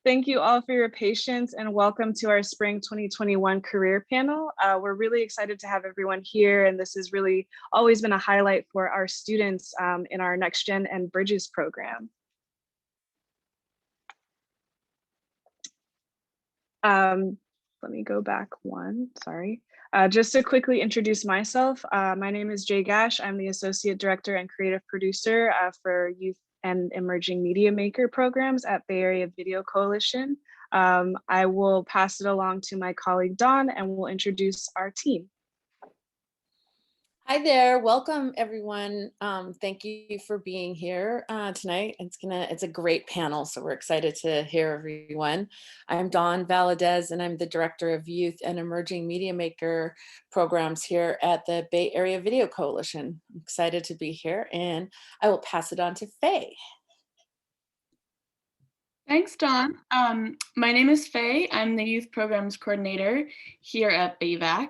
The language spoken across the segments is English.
Thank you all for your patience and welcome to our Spring 2021 Career Panel. We're really excited to have everyone here, and this has really always been a highlight for our students in our Next Gen and Bridges program. Let me go back one, sorry. Just to quickly introduce myself, my name is Jay Gash. I'm the Associate Director and Creative Producer for Youth and Emerging Media Maker programs at Bay Area Video Coalition. I will pass it along to my colleague Dawn and we'll introduce our team. Hi there, welcome everyone. Thank you for being here tonight. It's a great panel, so we're excited to hear everyone. I'm Dawn Valadez and I'm the Director of Youth and Emerging Media Maker programs here at the Bay Area Video Coalition. I'm excited to be here and I will pass it on to Faye. Thanks, Dawn. My name is Faye. I'm the Youth Programs Coordinator here at BAVC.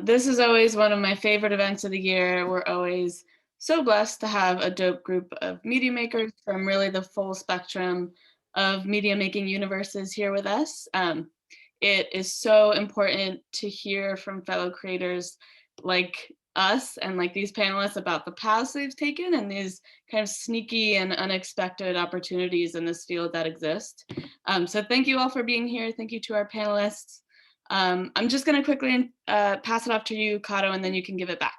This is always one of my favorite events of the year. We're always so blessed to have a dope group of media makers from really the full spectrum of media making universes here with us. It is so important to hear from fellow creators like us and like these panelists about the paths they've taken and these kind of sneaky and unexpected opportunities in this field that exist. So thank you all for being here. Thank you to our panelists. I'm just going to quickly pass it off to you, Kato, and then you can give it back.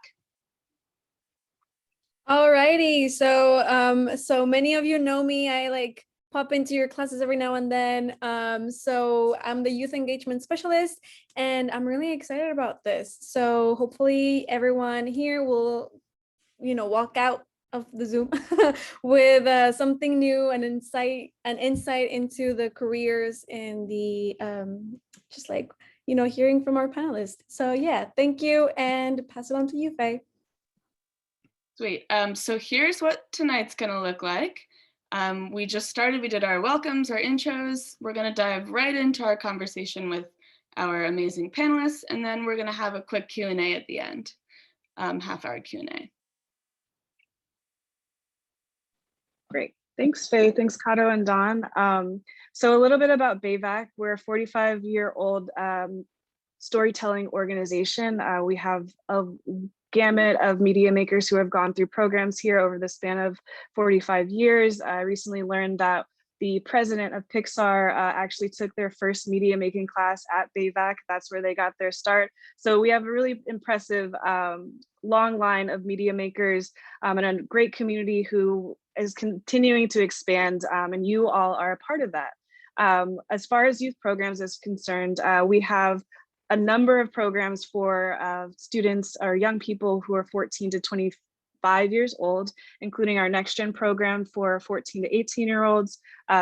Alrighty, so many of you know me. I pop into your classes every now and then. So I'm the youth engagement specialist and I'm really excited about this. So hopefully everyone here will, walk out of the Zoom with something new and insight into the careers and the hearing from our panelists. So yeah, thank you and pass it on to you, Faye. Sweet. So here's what tonight's gonna look like. We just started, we did our welcomes, our intros. We're gonna dive right into our conversation with our amazing panelists, and then we're gonna have a quick Q&A at the end, half-hour Q&A. Great. Thanks, Faye. Thanks, Kato and Dawn. So a little bit about BAVC. We're a 45-year-old storytelling organization. We have a gamut of media makers who have gone through programs here over the span of 45 years. I recently learned that the president of Pixar actually took their first media making class at BAVC. That's where they got their start. So we have a really impressive long line of media makers and a great community who is continuing to expand, and you all are a part of that. As far as youth programs is concerned, we have a number of programs for students or young people who are 14 to 25 years old, including our Next Gen program for 14 to 18-year-olds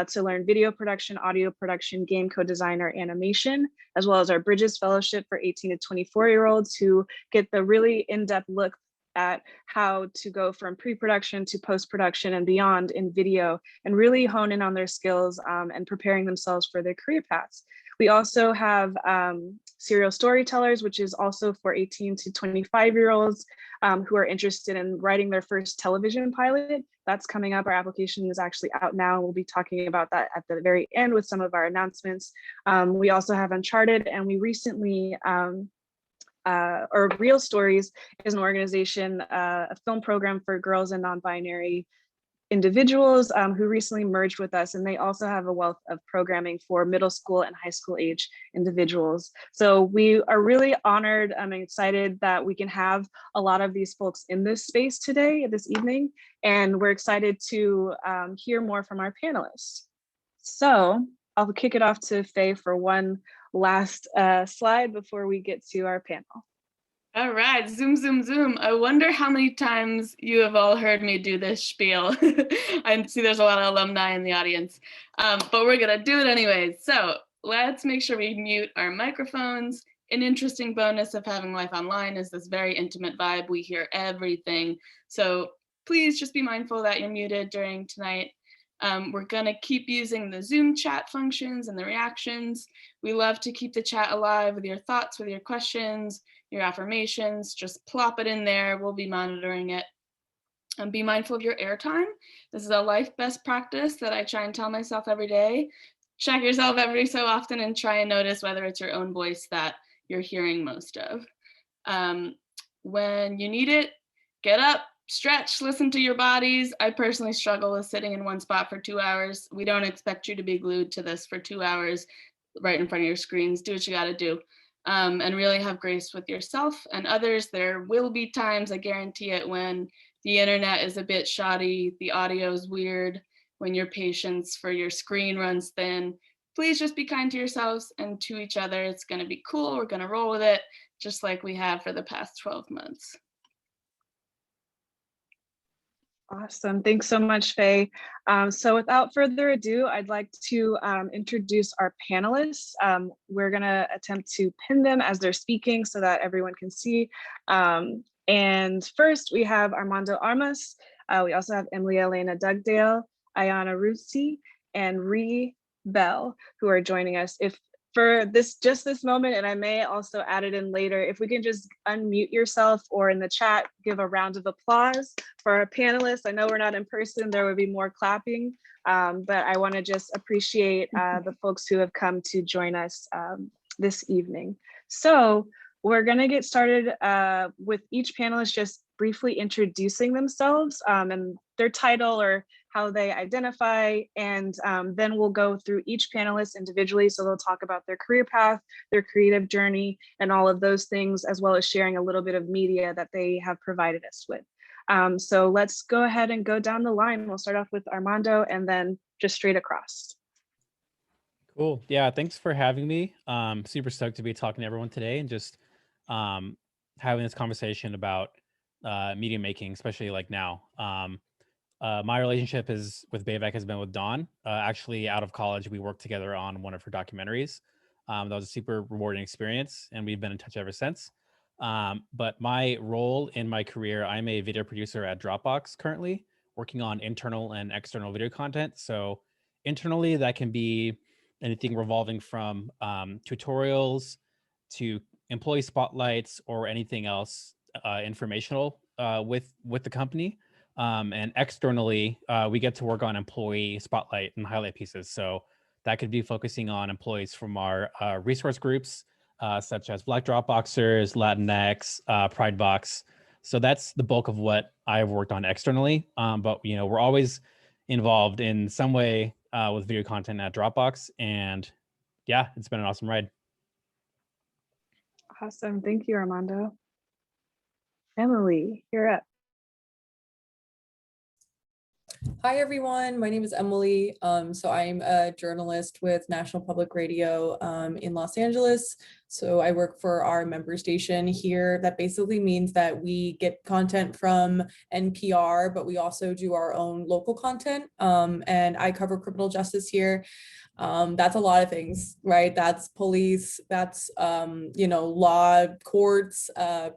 to learn video production, audio production, game co-design, or animation, as well as our Bridges Fellowship for 18 to 24-year-olds who get the really in-depth look at how to go from pre-production to post-production and beyond in video and really hone in on their skills and preparing themselves for their career paths. We also have serial storytellers, which is also for 18 to 25-year-olds who are interested in writing their first television pilot. That's coming up. Our application is actually out now. We'll be talking about that at the very end with some of our announcements. We also have Uncharted, and we recently, or Real Stories is an organization, a film program for girls and non-binary individuals who recently merged with us, and they also have a wealth of programming for middle school and high school age individuals. So we are really honored and excited that we can have a lot of these folks in this space today, this evening, and we're excited to hear more from our panelists. So I'll kick it off to Faye for one last slide before we get to our panel. All right, zoom, zoom, zoom. I wonder how many times you have all heard me do this spiel. I see there's a lot of alumni in the audience, but we're gonna do it anyways. So let's make sure we mute our microphones. An interesting bonus of having life online is this very intimate vibe. We hear everything. So please just be mindful that you're muted during tonight. We're gonna keep using the Zoom chat functions and the reactions. We love to keep the chat alive with your thoughts, with your questions, your affirmations. Just plop it in there. We'll be monitoring it. And be mindful of your airtime. This is a life best practice that I try and tell myself every day. check yourself every so often and try and notice whether it's your own voice that you're hearing most of. When you need it, get up, stretch, listen to your bodies. I personally struggle with sitting in one spot for 2 hours. We don't expect you to be glued to this for 2 hours right in front of your screens. Do what you got to do. And really have grace with yourself and others. There will be times, I guarantee it, when the internet is a bit shoddy, the audio is weird, when your patience for your screen runs thin. Please just be kind to yourselves and to each other. It's going to be cool. We're going to roll with it, just like we have for the past 12 months. Awesome. Thanks so much, Faye. So without further ado, I'd like to introduce our panelists. We're going to attempt to pin them as they're speaking so that everyone can see. And first, we have Armando Armas. We also have Elena Dugdale, Ayanna Rusi, and Ree Bell, who are joining us. If for this moment, and I may also add it in later, if we can just unmute yourself or in the chat, give a round of applause for our panelists. I know we're not in person, there would be more clapping, but I wanna just appreciate the folks who have come to join us this evening. So we're gonna get started with each panelist just briefly introducing themselves and their title or how they identify, and then we'll go through each panelist individually. So they'll talk about their career path, their creative journey, and all of those things, as well as sharing a little bit of media that they have provided us with. So let's go ahead and go down the line. We'll start off with Armando and then just straight across. Cool. Yeah, thanks for having me. Super stoked to be talking to everyone today and just having this conversation about media making, especially like now. My relationship with BAVC has been with Dawn. Actually, out of college, we worked together on one of her documentaries. That was a super rewarding experience, and we've been in touch ever since. But my role in my career, I'm a video producer at Dropbox currently, working on internal and external video content. So internally, that can be anything revolving from tutorials to employee spotlights or anything else informational with the company. And externally, we get to work on employee spotlight and highlight pieces. So that could be focusing on employees from our resource groups, such as Black Dropboxers, Latinx, Pridebox. So that's the bulk of what I've worked on externally. But we're always involved in some way with video content at Dropbox. And yeah, it's been an awesome ride. Awesome. Thank you, Armando. Emily, you're up. Hi, everyone. My name is Emily. So I'm a journalist with National Public Radio in Los Angeles. So I work for our member station here. That basically means that we get content from NPR, but we also do our own local content. And I cover criminal justice here. That's a lot of things, right? That's police, that's, law, courts,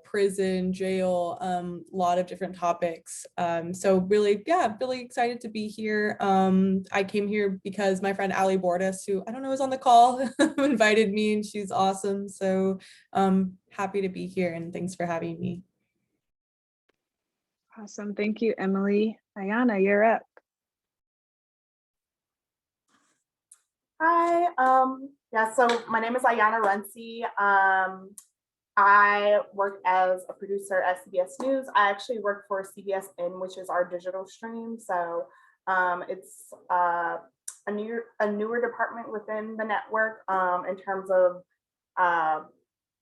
prison, jail, a lot of different topics. So really, yeah, really excited to be here. I came here because my friend Ali Bordas, who I don't know is on the call, invited me, and she's awesome. So happy to be here, and thanks for having me. Awesome. Thank you, Emily. Ayanna, you're up. Hi, yeah, so my name is Ayanna Runcie. I work as a producer at CBS News. I actually work for CBSN, which is our digital stream. So it's a newer department within the network in terms of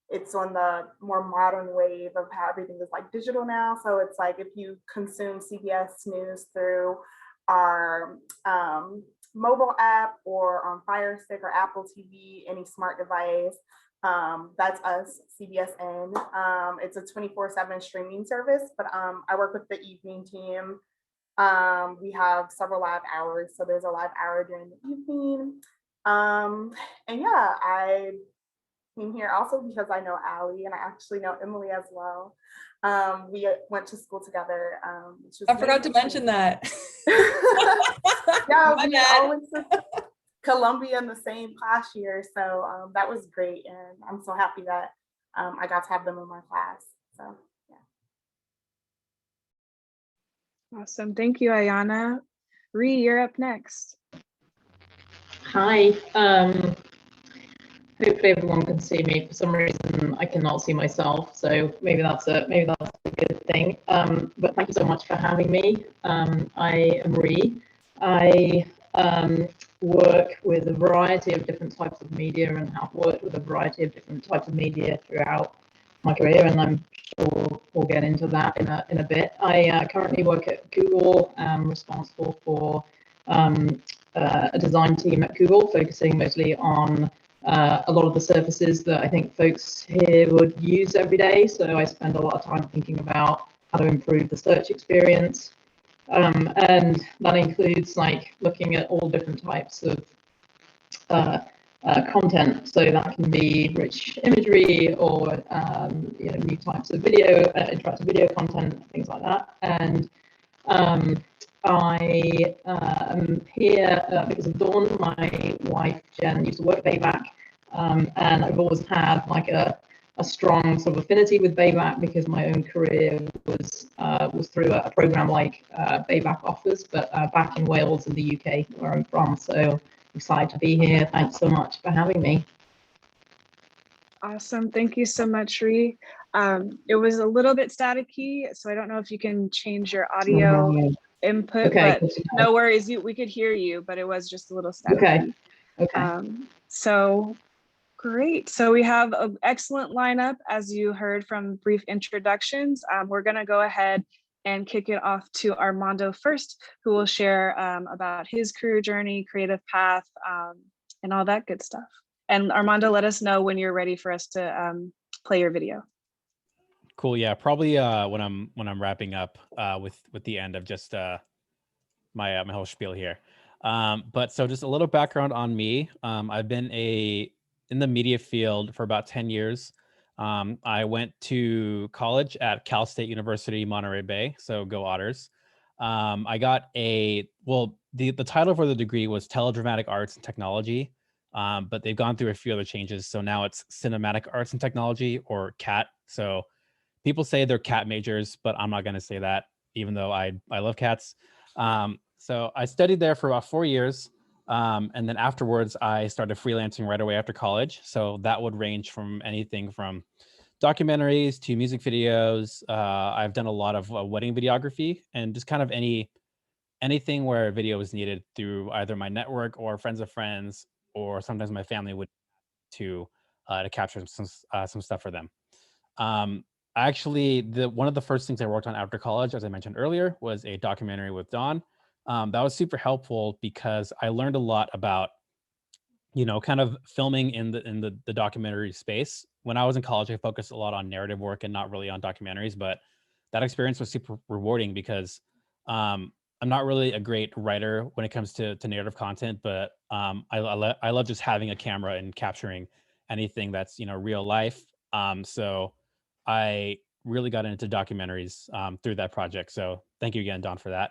it's on the more modern wave of how everything is like digital now. So it's like if you consume CBS News through our mobile app or on Fire Stick or Apple TV, any smart device, that's us, CBSN. It's a 24/7 streaming service, but I work with the evening team. We have several live hours, so there's a live hour during the evening. And yeah, I came here also because I know Ali and I actually know Emily as well. We went to school together. I forgot to mention that. Yeah, we all went to Columbia in the same class year, so that was great, and I'm so happy that I got to have them in my class. So yeah. Awesome. Thank you, Ayanna. Ree, you're up next. Hi. Hopefully everyone can see me. For some reason, I cannot see myself, so maybe that's a good thing. But thank you so much for having me. I am Ree. I work with a variety of different types of media and have worked with a variety of different types of media throughout my career, and I'm sure we'll get into that in a bit. I currently work at Google. I'm responsible for a design team at Google, focusing mostly on a lot of the services that I think folks here would use every day. So I spend a lot of time thinking about how to improve the search experience. And that includes like looking at all different types of content. So that can be rich imagery or new types of video, interactive video content, things like that. And I am here because of Dawn. My wife Jen used to work at BAVC, and I've always had like a strong sort of affinity with BAVC because my own career was through a program like BAVC offers, but back in Wales in the UK, where I'm from. So excited to be here. Thanks so much for having me. Awesome. Thank you so much, Ree. It was a little bit staticky, so I don't know if you can change your audio input, Okay, but no worries. We could hear you, but it was just a little staticky. Okay. So great. So we have an excellent lineup, as you heard from brief introductions. We're going to go ahead and kick it off to Armando first, who will share about his career journey, creative path, and all that good stuff. And Armando, let us know when you're ready for us to play your video. Cool. Yeah, probably when I'm wrapping up with the end of just my whole spiel here. But so just a little background on me. I've been in the media field for about 10 years. I went to college at Cal State University, Monterey Bay. So go Otters. I got the title for the degree was Teledramatic Arts and Technology. But they've gone through a few other changes. So now it's Cinematic Arts and Technology, or CAT. So people say they're CAT majors, but I'm not going to say that, even though I love cats. So I studied there for about 4 years. And then afterwards, I started freelancing right away after college. So that would range from anything from documentaries to music videos. I've done a lot of wedding videography and just kind of anything where video is needed through either my network or friends of friends, or sometimes my family would to capture some stuff for them. Actually, one of the first things I worked on after college, as I mentioned earlier, was a documentary with Dawn. That was super helpful because I learned a lot about, kind of filming in the documentary space. When I was in college, I focused a lot on narrative work and not really on documentaries, but that experience was super rewarding because I'm not really a great writer when it comes to narrative content, but I love just having a camera and capturing anything that's real life. So I really got into documentaries through that project. So thank you again, Dawn, for that.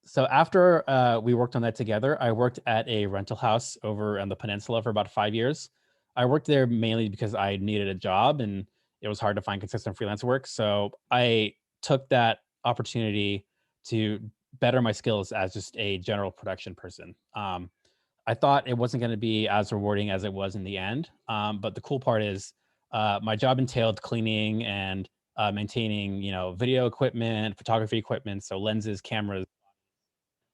So after we worked on that together, I worked at a rental house over on the peninsula for about 5 years. I worked there mainly because I needed a job and it was hard to find consistent freelance work. So I took that opportunity to better my skills as just a general production person. I thought it wasn't going to be as rewarding as it was in the end. But the cool part is my job entailed cleaning and maintaining, video equipment, photography equipment, so lenses, cameras,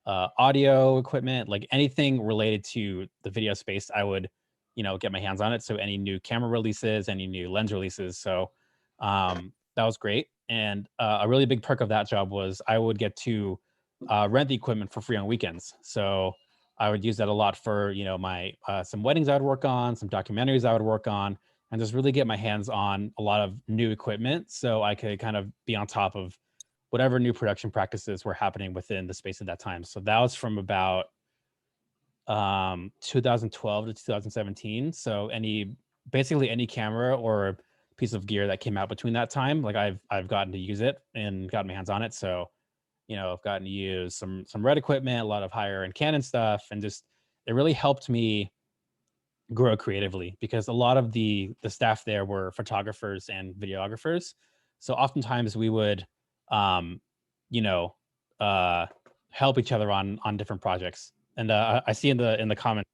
audio equipment, like anything related to the video space, I would, get my hands on it. So any new camera releases, any new lens releases. So that was great. And a really big perk of that job was I would get to rent the equipment for free on weekends. So I would use that a lot for, my some weddings I would work on, some documentaries I would work on, and just really get my hands on a lot of new equipment so I could kind of be on top of whatever new production practices were happening within the space at that time. So that was from about 2012 to 2017. So basically any camera or piece of gear that came out between that time, like I've gotten to use it and gotten my hands on it. So, I've gotten to use some Red equipment, a lot of higher end Canon stuff, and just it really helped me grow creatively because a lot of the staff there were photographers and videographers. So oftentimes we would, help each other on different projects. And I see in the comments.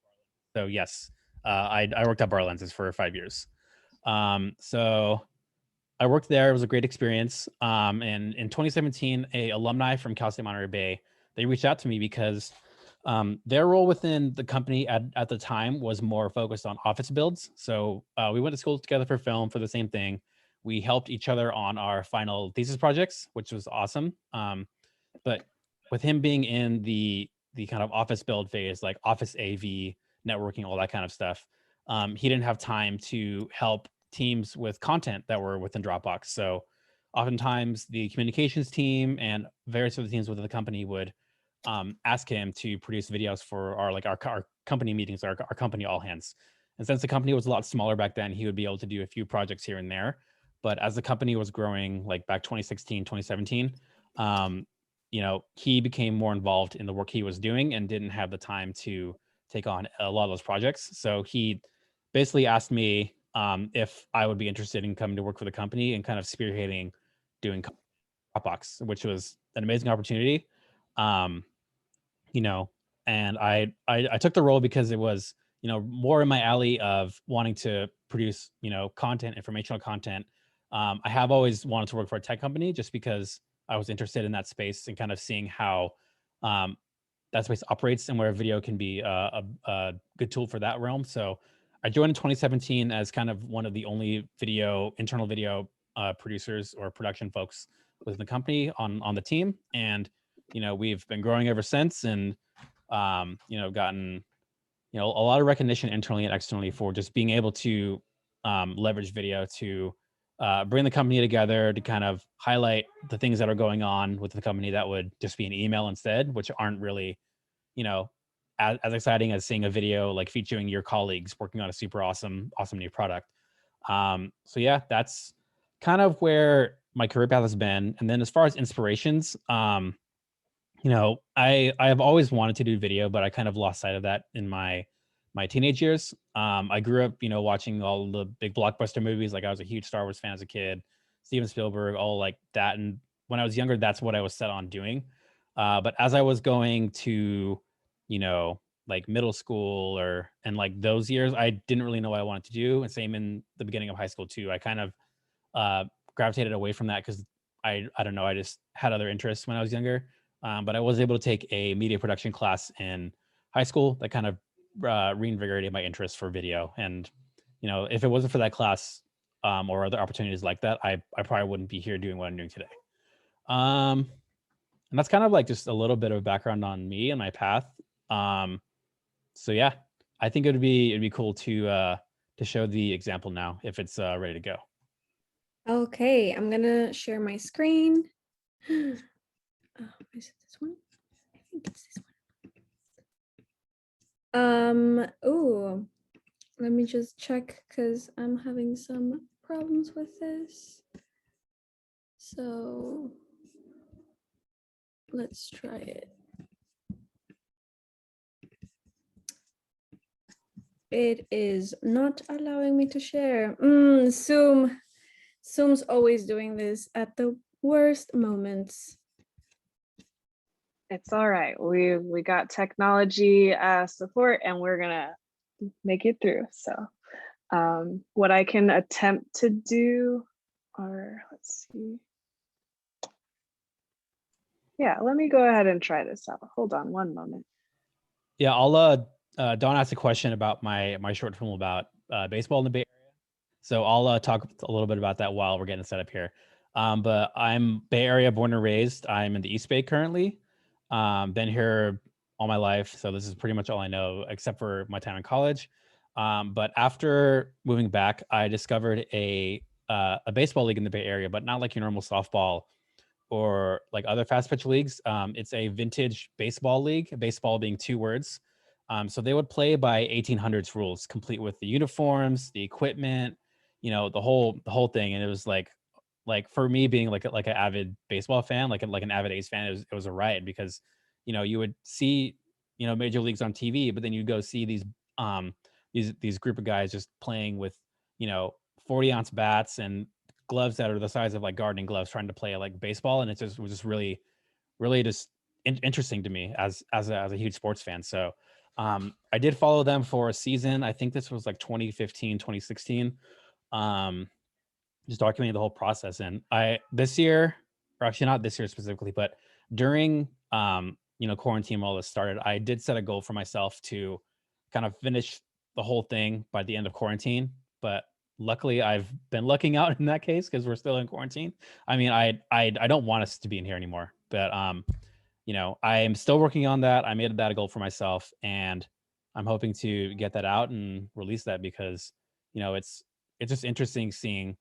So yes, I worked at Bar Lenses for 5 years. So I worked there. It was a great experience. And in 2017, a alumni from Cal State Monterey Bay, they reached out to me because their role within the company at the time was more focused on office builds. So we went to school together for film for the same thing. We helped each other on our final thesis projects, which was awesome. But with him being in the kind of office build phase, like office AV, networking, all that kind of stuff, he didn't have time to help teams with content that were within Dropbox. So oftentimes the communications team and various other teams within the company would ask him to produce videos for our company meetings, our company all hands. And since the company was a lot smaller back then, he would be able to do a few projects here and there. But as the company was growing, like back 2016, 2017, he became more involved in the work he was doing and didn't have the time to take on a lot of those projects. So he basically asked me if I would be interested in coming to work for the company and kind of spearheading doing Dropbox, which was an amazing opportunity. And I took the role because it was, more in my alley of wanting to produce, content, informational content. I have always wanted to work for a tech company just because I was interested in that space and kind of seeing how that space operates and where video can be a good tool for that realm. So I joined in 2017 as kind of one of the only internal video producers or production folks within the company on the team. And, we've been growing ever since and, gotten, a lot of recognition internally and externally for just being able to leverage video to bring the company together to kind of highlight the things that are going on with the company that would just be an email instead, which aren't really, as exciting as seeing a video like featuring your colleagues working on a super awesome new product. So yeah, that's kind of where my career path has been. And then as far as inspirations, I have always wanted to do video, but I kind of lost sight of that in my teenage years. I grew up, watching all the big blockbuster movies. Like I was a huge Star Wars fan as a kid, Steven Spielberg, all like that. And when I was younger, that's what I was set on doing. But as I was going to, like middle school and like those years, I didn't really know what I wanted to do. And same in the beginning of high school too. I kind of gravitated away from that because I don't know, I just had other interests when I was younger. But I was able to take a media production class in high school that kind of reinvigorated my interest for video. And, if it wasn't for that class or other opportunities like that, I probably wouldn't be here doing what I'm doing today. And that's kind of like just a little bit of background on me and my path. So yeah, I think it'd be cool to show the example now if it's ready to go. Okay, I'm gonna share my screen. Is it this one? I think it's this one. Oh, let me just check because I'm having some problems with this. So let's try it. It is not allowing me to share. Zoom's always doing this at the worst moments. It's all right. We got technology support and we're gonna make it through. So what I can attempt to do, or let's see. Yeah, let me go ahead and try this out. Hold on one moment. Yeah, I'll Dawn asked a question about my short film about baseball in the Bay Area. So I'll talk a little bit about that while we're getting set up here. But I'm Bay Area born and raised. I'm in the East Bay currently. Been here all my life. So this is pretty much all I know, except for my time in college. But after moving back, I discovered a baseball league in the Bay Area, but not like your normal softball or like other fast pitch leagues. It's a vintage baseball league, baseball being 2 words. So they would play by 1800s rules, complete with the uniforms, the equipment, the whole thing. And it was like for me being like an avid baseball fan, like an avid A's fan, it was a riot because, you would see, major leagues on TV, but then you go see these group of guys just playing with, 40-ounce bats and gloves that are the size of like gardening gloves trying to play like baseball. And it was just really, really just interesting to me as a huge sports fan. So I did follow them for a season. I think this was like 2015, 2016. Just documenting the whole process. And this year, or actually not this year specifically, but during quarantine while this started, I did set a goal for myself to kind of finish the whole thing by the end of quarantine. But luckily I've been lucking out in that case because we're still in quarantine. I mean, I don't want us to be in here anymore, but I am still working on that. I made that a goal for myself, and I'm hoping to get that out and release that because it's just interesting seeing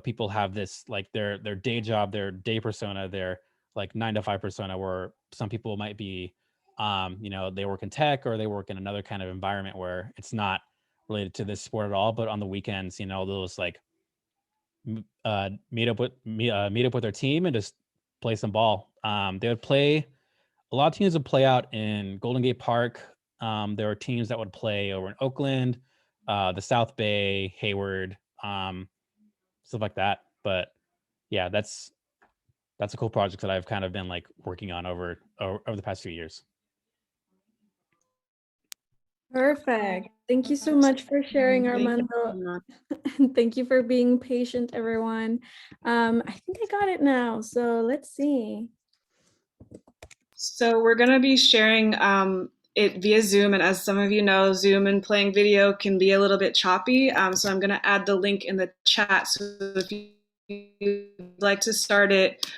people have this like their day job, their day persona, their like 9 to 5 persona, where some people might be they work in tech or they work in another kind of environment where it's not related to this sport at all, but on the weekends those like meet up with their team and just play some ball. They would play, a lot of teams would play out in Golden Gate Park. There were teams that would play over in Oakland, the South Bay, Hayward, stuff like that. But yeah, that's a cool project that I've kind of been like working on over the past few years. Perfect. Thank you so much for sharing, Thank you, Armando. Anna. And thank you for being patient, everyone. I think I got it now. So let's see. So we're going to be sharing it via Zoom. And as some of you know, Zoom and playing video can be a little bit choppy. So I'm going to add the link in the chat. So if you'd like to start it,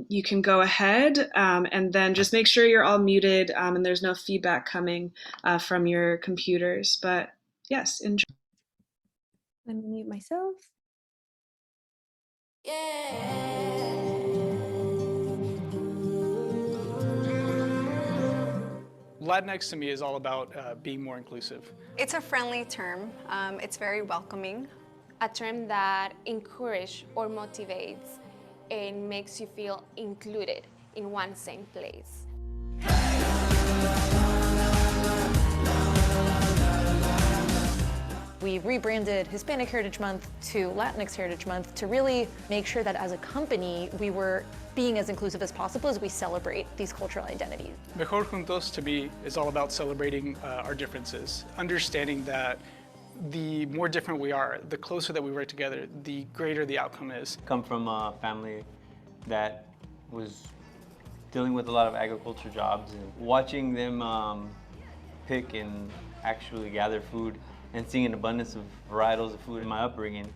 you can go ahead and then just make sure you're all muted and there's no feedback coming from your computers. But yes, enjoy. Let me mute myself. Latinx to me is all about being more inclusive. It's a friendly term. It's very welcoming. A term that encourages or motivates and makes you feel included in one same place. We rebranded Hispanic Heritage Month to Latinx Heritage Month to really make sure that as a company, we were being as inclusive as possible as we celebrate these cultural identities. Mejor Juntos to me is all about celebrating our differences, understanding that the more different we are, the closer that we work together, the greater the outcome is. Come from a family that was dealing with a lot of agriculture jobs, and watching them pick and actually gather food and seeing an abundance of varietals of food in my upbringing,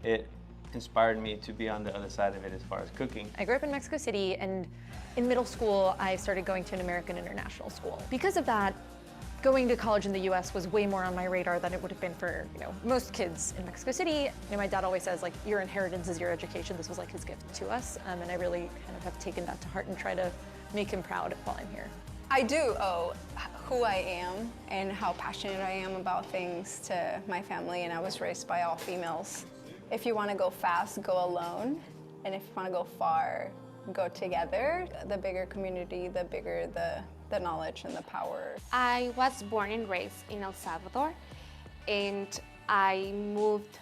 it inspired me to be on the other side of it as far as cooking. I grew up in Mexico City, and in middle school, I started going to an American international school. Because of that, going to college in the US was way more on my radar than it would have been for most kids in Mexico City. My dad always says, like, your inheritance is your education. This was like his gift to us, and I really kind of have taken that to heart and try to make him proud while I'm here. I do owe who I am and how passionate I am about things to my family, and I was raised by all females. If you want to go fast, go alone, and if you want to go far, go together. The bigger community, the bigger the knowledge and the power. I was born and raised in El Salvador, and I moved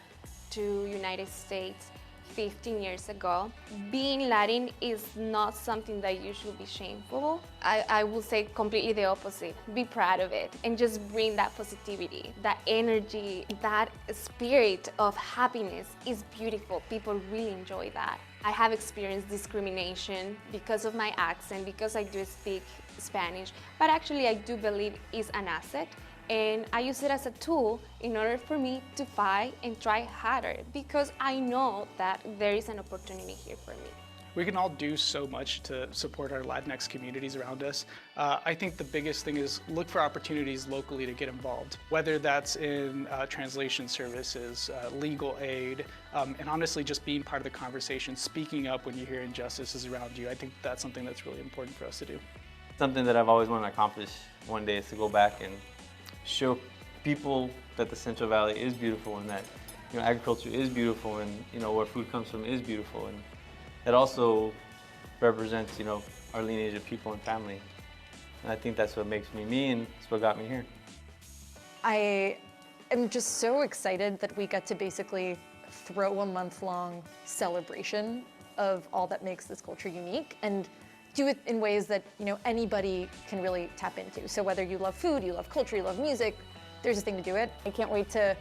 to United States 15 years ago. Being Latin is not something that you should be shameful. I will say completely the opposite. Be proud of it and just bring that positivity, that energy, that spirit of happiness is beautiful. People really enjoy that. I have experienced discrimination because of my accent, because I do speak Spanish, but actually I do believe it's an asset. And I use it as a tool in order for me to fight and try harder because I know that there is an opportunity here for me. We can all do so much to support our Latinx communities around us. I think the biggest thing is look for opportunities locally to get involved, whether that's in translation services, legal aid, and honestly just being part of the conversation, speaking up when you hear injustices around you. I think that's something that's really important for us to do. Something that I've always wanted to accomplish one day is to go back and show people that the Central Valley is beautiful and that agriculture is beautiful and where food comes from is beautiful, and it also represents our lineage of people and family. And I think that's what makes me me, and it's what got me here. I am just so excited that we got to basically throw a month-long celebration of all that makes this culture unique and do it in ways that, you know, anybody can really tap into. So whether you love food, you love culture, you love music, there's a thing to do it. I can't wait to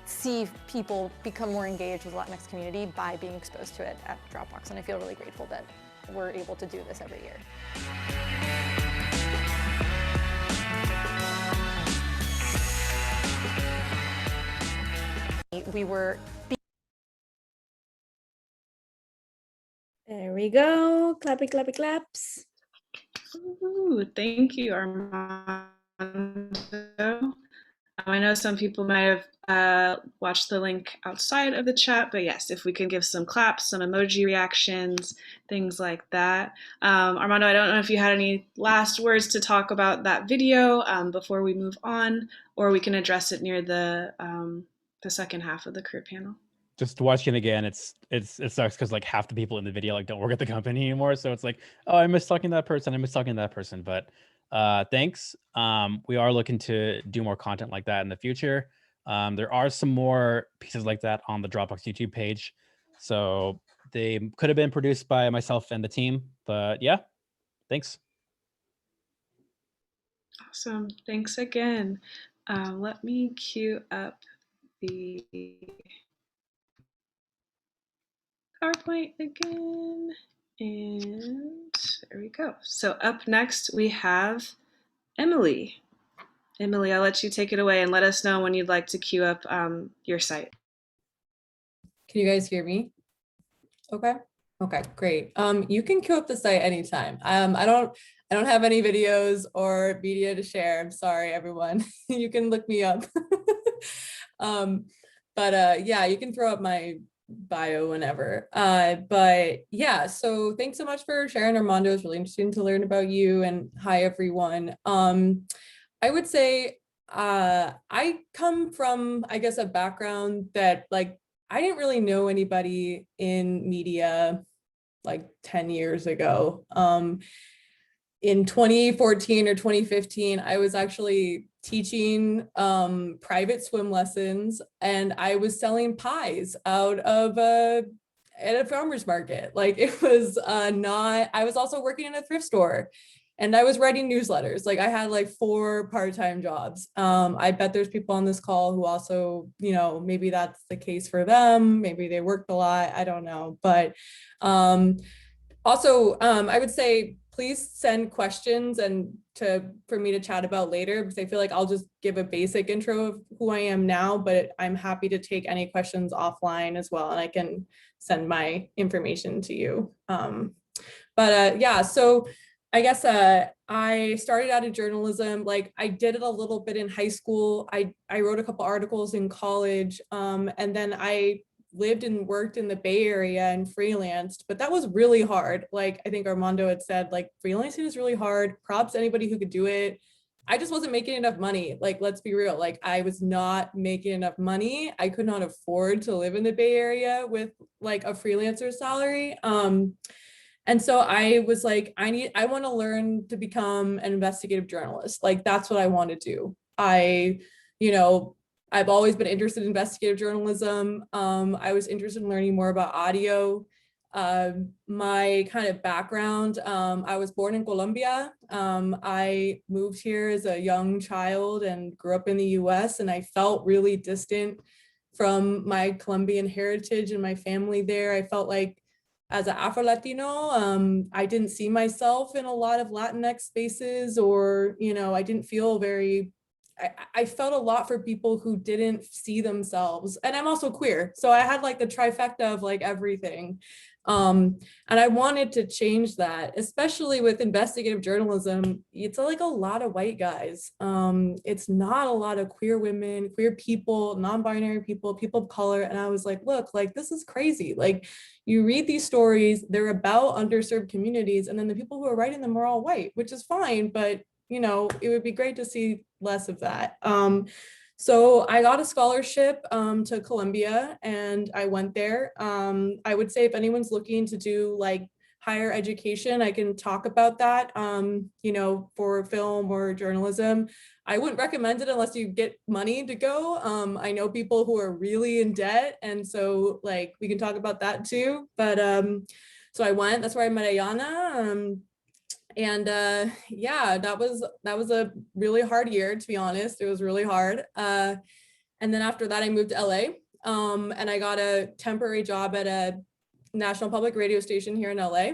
see people become more engaged with the Latinx community by being exposed to it at Dropbox. And I feel really grateful that we're able to do this every year. We were. There we go. Clappy, clappy, claps. Ooh, thank you, Armando. I know some people might have watched the link outside of the chat, but yes, if we can give some claps, some emoji reactions, things like that. Armando, I don't know if you had any last words to talk about that video before we move on, or we can address it near the second half of the career panel. Just watching it again, it sucks because like half the people in the video like don't work at the company anymore. So it's like, oh, I miss talking to that person. I miss talking to that person. But thanks. We are looking to do more content like that in the future. There are some more pieces like that on the Dropbox YouTube page. So they could have been produced by myself and the team. But yeah, thanks. Awesome. Thanks again. Let me queue up the PowerPoint again. And there we go. So up next we have Emily. Emily, I'll let you take it away and let us know when you'd like to queue up your site. Can you guys hear me? Okay. Okay, great. You can queue up the site anytime. I don't have any videos or media to share. I'm sorry, everyone. You can look me up. Yeah, you can throw up my bio whenever. But yeah, so thanks so much for sharing, Armando. It's really interesting to learn about you, and hi everyone. I would say I come from, I guess, a background that like I didn't really know anybody in media like 10 years ago. In 2014 or 2015, I was actually teaching private swim lessons, and I was selling pies out of at a farmer's market. Like it was I was also working in a thrift store, and I was writing newsletters. Like I had like 4 part-time jobs. I bet there's people on this call who also, you know, maybe that's the case for them. Maybe they worked a lot. I don't know. But also, I would say, please send questions for me to chat about later, because I feel like I'll just give a basic intro of who I am now, but I'm happy to take any questions offline as well, and I can send my information to you. Yeah, so I guess I started out in journalism. Like I did it a little bit in high school. I wrote a couple articles in college, and then I lived and worked in the Bay Area and freelanced, but that was really hard. Like I think Armando had said, like freelancing is really hard. Props to anybody who could do it. I just wasn't making enough money. Like, let's be real. Like I was not making enough money. I could not afford to live in the Bay Area with like a freelancer salary. And so I was like, I want to learn to become an investigative journalist. Like that's what I want to do. I've always been interested in investigative journalism. I was interested in learning more about audio. My kind of background, I was born in Colombia. I moved here as a young child and grew up in the US, and I felt really distant from my Colombian heritage and my family there. I felt like as an Afro-Latino, I didn't see myself in a lot of Latinx spaces, or, I didn't feel I felt a lot for people who didn't see themselves. And I'm also queer. So I had like the trifecta of like everything. And I wanted to change that, especially with investigative journalism. It's like a lot of white guys. It's not a lot of queer women, queer people, non-binary people, people of color. And I was like, look, like this is crazy. Like you read these stories, they're about underserved communities, and then the people who are writing them are all white, which is fine, but it would be great to see less of that. So I got a scholarship to Columbia, and I went there. I would say if anyone's looking to do like higher education, I can talk about that, for film or journalism. I wouldn't recommend it unless you get money to go. I know people who are really in debt, and so like we can talk about that too. But so I went, that's where I met Ayanna. Yeah, that was a really hard year, to be honest. It was really hard. And then after that, I moved to LA, and I got a temporary job at a national public radio station here in LA.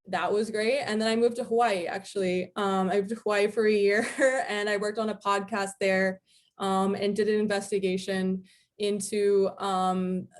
That was great. And then I moved to Hawaii, actually. I moved to Hawaii for a year and I worked on a podcast there, and did an investigation into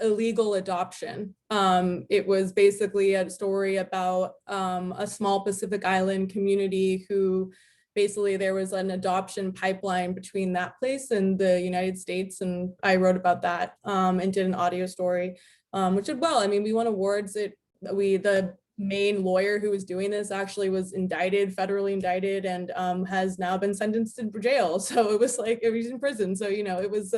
illegal adoption. It was basically a story about a small Pacific Island community who basically there was an adoption pipeline between that place and the United States. And I wrote about that, and did an audio story, which did well. I mean, we won awards. The main lawyer who was doing this actually was federally indicted, and has now been sentenced to jail. So it was like, it was in prison. So, you know, it was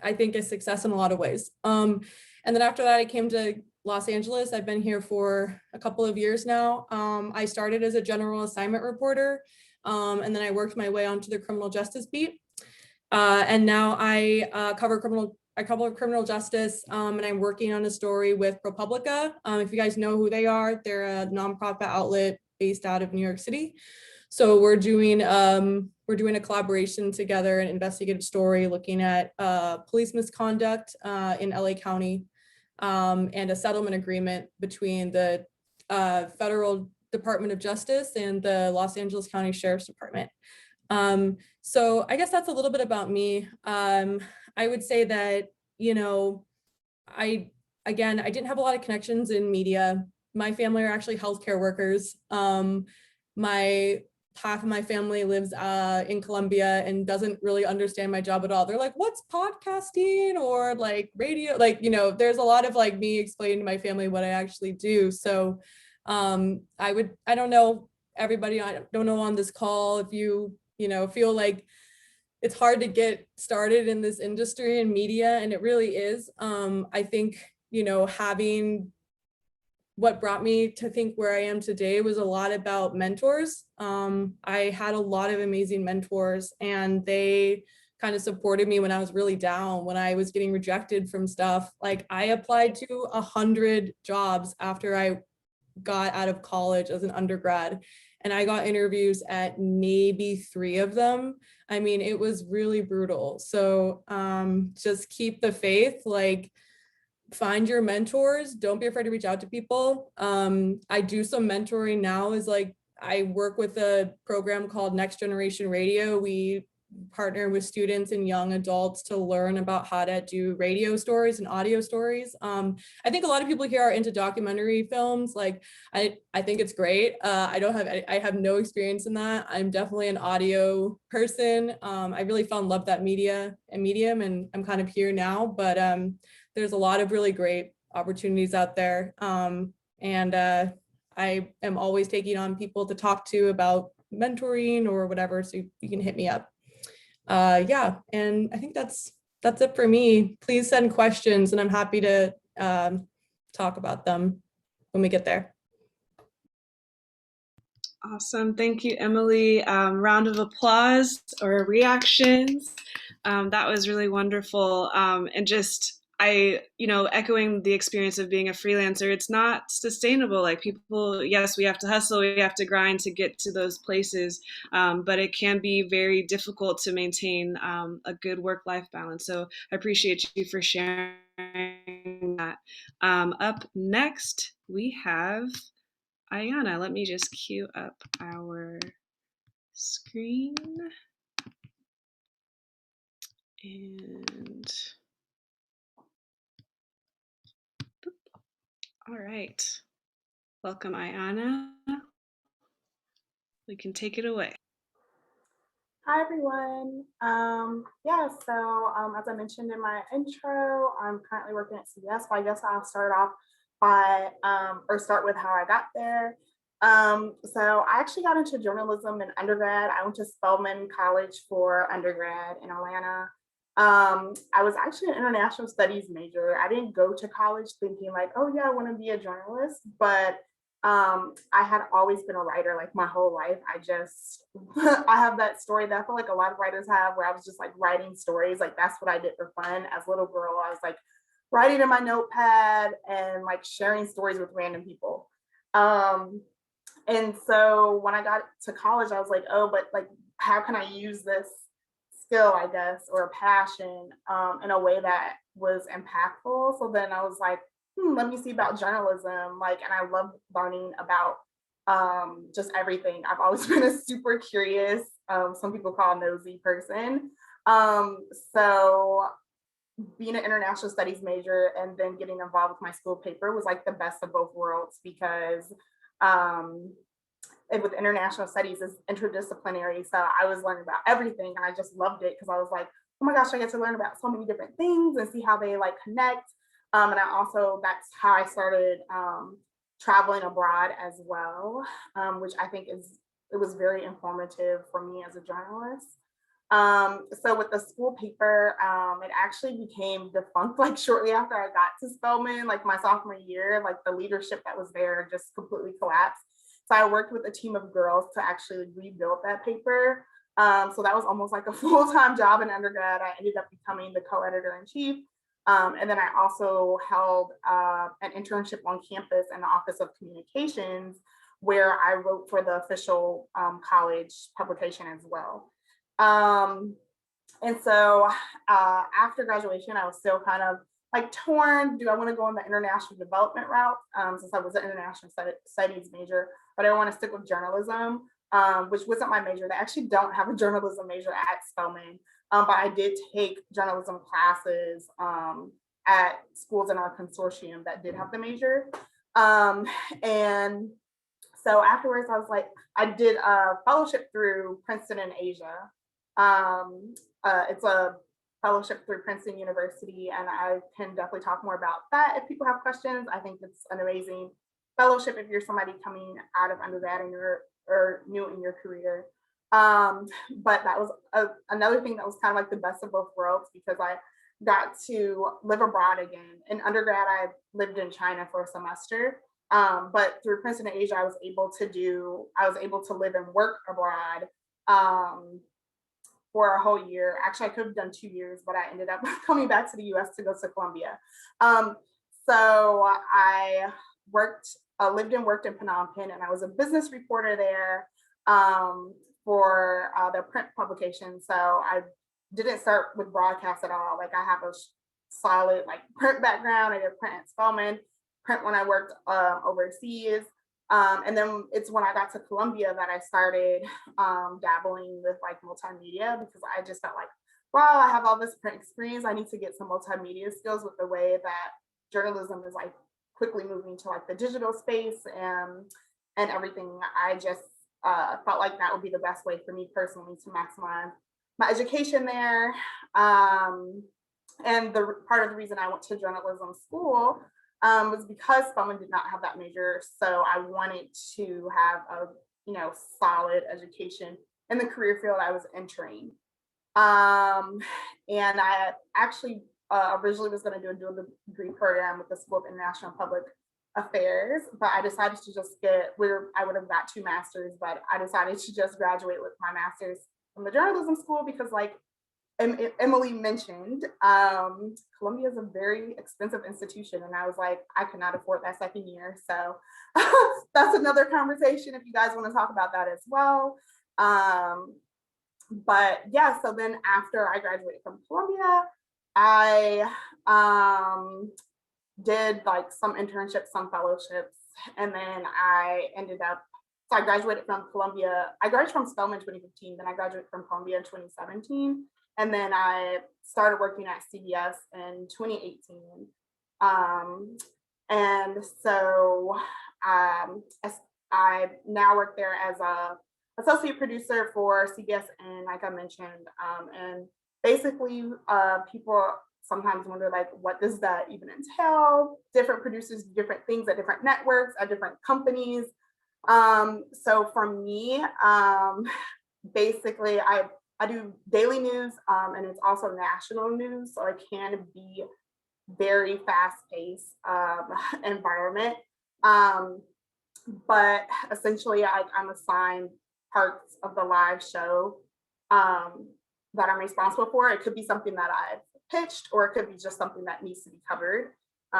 I think a success in a lot of ways. And then after that, I came to Los Angeles. I've been here for a couple of years now. I started as a general assignment reporter, and then I worked my way onto the criminal justice beat. And now I cover criminal justice, and I'm working on a story with ProPublica. If you guys know who they are, they're a nonprofit outlet based out of New York City. So we're doing a collaboration together, an investigative story looking at police misconduct in LA County, and a settlement agreement between the Federal Department of Justice and the Los Angeles County Sheriff's Department. So I guess that's a little bit about me. I would say that, you know, I didn't have a lot of connections in media. My family are actually healthcare workers. Half of my family lives in Colombia and doesn't really understand my job at all. They're like, what's podcasting or like radio? Like, you know, there's a lot of like me explaining to my family what I actually do. So I don't know everybody, I don't know on this call if you feel like it's hard to get started in this industry and media, and it really is. I think, you know, having what brought me to think where I am today was a lot about mentors. I had a lot of amazing mentors, and they kind of supported me when I was really down, when I was getting rejected from stuff. Like I applied to 100 jobs after I got out of college as an undergrad, and I got interviews at maybe 3 of them. I mean, it was really brutal. So just keep the faith, like find your mentors. Don't be afraid to reach out to people. I do some mentoring now, is like I work with a program called Next Generation Radio. We partner with students and young adults to learn about how to do radio stories and audio stories. I think a lot of people here are into documentary films. Like I think it's great. I have no experience in that. I'm definitely an audio person. I really fell in love with that medium, and I'm kind of here now, but there's a lot of really great opportunities out there. And I am always taking on people to talk to about mentoring or whatever, so you can hit me up. Yeah, and I think that's it for me. Please send questions, and I'm happy to talk about them when we get there. Awesome, thank you, Emily. Round of applause or reactions. That was really wonderful. And just, echoing the experience of being a freelancer, it's not sustainable. Like people, yes, we have to hustle, we have to grind to get to those places, but it can be very difficult to maintain a good work-life balance. So I appreciate you for sharing that. Up next, we have Ayanna. Let me just queue up our screen. And all right, welcome, Ayanna. We can take it away. Hi, everyone. As I mentioned in my intro, I'm currently working at CBS, so I guess I'll start off start with how I got there. So I actually got into journalism in undergrad. I went to Spelman College for undergrad in Atlanta. I was actually an international studies major. I didn't go to college thinking like, oh yeah, I want to be a journalist, but I had always been a writer like my whole life. I have that story that I feel like a lot of writers have, where I was just like writing stories. Like that's what I did for fun. As a little girl, I was like writing in my notepad and like sharing stories with random people. And so when I got to college, I was like, oh, but like, how can I use this skill, I guess, or passion in a way that was impactful? So then I was like, let me see about journalism. Like, and I love learning about just everything. I've always been a super curious, some people call nosy person. So being an international studies major and then getting involved with my school paper was like the best of both worlds, because and with international studies is interdisciplinary. So I was learning about everything and I just loved it, because I was like, oh my gosh, I get to learn about so many different things and see how they like connect. And I also, that's how I started traveling abroad as well, which I think it was very informative for me as a journalist. So with the school paper, it actually became defunct like shortly after I got to Spelman, like my sophomore year. Like the leadership that was there just completely collapsed. So I worked with a team of girls to actually rebuild that paper. So that was almost like a full-time job in undergrad. I ended up becoming the co-editor-in-chief. And then I also held an internship on campus in the Office of Communications, where I wrote for the official college publication as well. And so after graduation, I was still kind of like torn. Do I want to go on the international development route, since I was an international studies major, but I want to stick with journalism, which wasn't my major. They actually don't have a journalism major at Spelman, but I did take journalism classes at schools in our consortium that did have the major. And so afterwards, I was like, I did a fellowship through Princeton in Asia. It's a fellowship through Princeton University, and I can definitely talk more about that if people have questions. I think it's an amazing fellowship if you're somebody coming out of undergrad and or new in your career. But that was another thing that was kind of like the best of both worlds, because I got to live abroad again. In undergrad, I lived in China for a semester. But through Princeton in Asia, I was able to live and work abroad for a whole year. Actually, I could have done 2 years, but I ended up coming back to the US to go to Columbia. So I lived and worked in Phnom Penh, and I was a business reporter there for their print publication. So I didn't start with broadcast at all. Like I have a solid like print background. I did print at Spelman, print when I worked overseas. And then it's when I got to Columbia that I started dabbling with like multimedia, because I just felt like, wow, I have all this print experience. I need to get some multimedia skills with the way that journalism is like quickly moving to like the digital space and everything. I just felt like that would be the best way for me personally to maximize my education there. And the part of the reason I went to journalism school was because Spelman did not have that major. So I wanted to have a solid education in the career field I was entering. And I actually originally was going to do a dual degree program with the School of International Public Affairs, but I decided to just I would have got 2 masters, but I decided to just graduate with my master's from the journalism school, because like Emily mentioned, Columbia is a very expensive institution, and I was like, I could not afford that second year. So that's another conversation if you guys want to talk about that as well. But yeah, so then after I graduated from Columbia, I did like some internships, some fellowships, and then I so I graduated from Columbia. I graduated from Spelman in 2015, then I graduated from Columbia in 2017. And then I started working at CBS in 2018. And so I now work there as a associate producer for CBS, and like I mentioned, and basically people sometimes wonder like, what does that even entail? Different producers do different things at different networks, at different companies. So for me, basically I do daily news, and it's also national news, so it can be very fast-paced environment. But essentially, I'm assigned parts of the live show that I'm responsible for. It could be something that I've pitched, or it could be just something that needs to be covered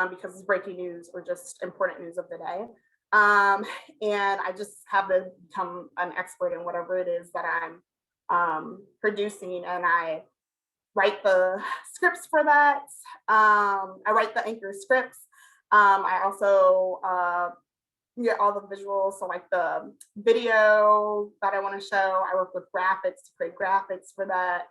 because it's breaking news or just important news of the day. And I just have to become an expert in whatever it is that I'm producing, and I write the scripts for that. I write the anchor scripts. I also get all the visuals, so like the video that I want to show. I work with graphics to create graphics for that.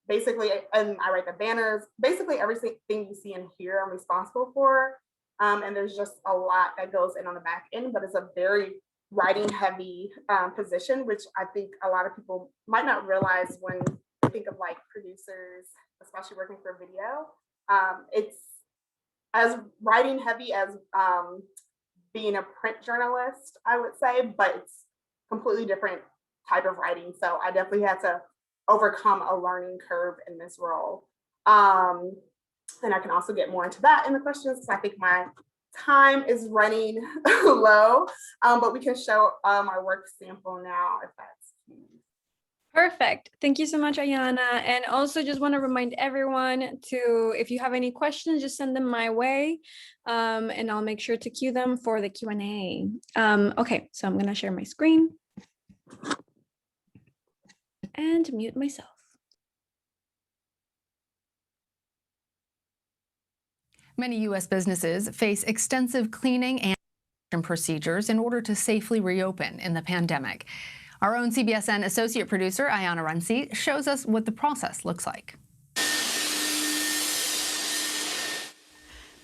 Basically, and I write the banners. Basically, everything you see in here, I'm responsible for. And there's just a lot that goes in on the back end, but it's a very writing heavy position, which I think a lot of people might not realize when they think of like producers, especially working for video. It's as writing heavy as being a print journalist, I would say, but it's completely different type of writing. So I definitely had to overcome a learning curve in this role. And I can also get more into that in the questions, because I think my time is running low, but we can show our work sample now if that's Perfect. Thank you so much, Ayanna. And also just want to remind everyone to, if you have any questions, just send them my way, and I'll make sure to queue them for the Q&A. Okay, so I'm going to share my screen and mute myself. Many U.S. businesses face extensive cleaning and procedures in order to safely reopen in the pandemic. Our own CBSN associate producer, Ayanna shows us what the process looks like.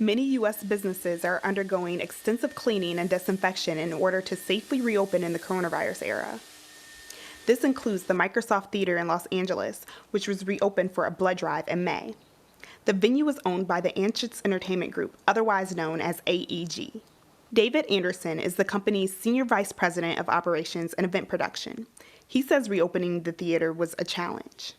Many U.S. businesses are undergoing extensive cleaning and disinfection in order to safely reopen in the coronavirus era. This includes the Microsoft Theater in Los Angeles, which was reopened for a blood drive in May. The venue is owned by the Antelope Entertainment Group, otherwise known as AEG. David Anderson is the company's Senior Vice President of Operations and Event Production. He says reopening the theater was a challenge.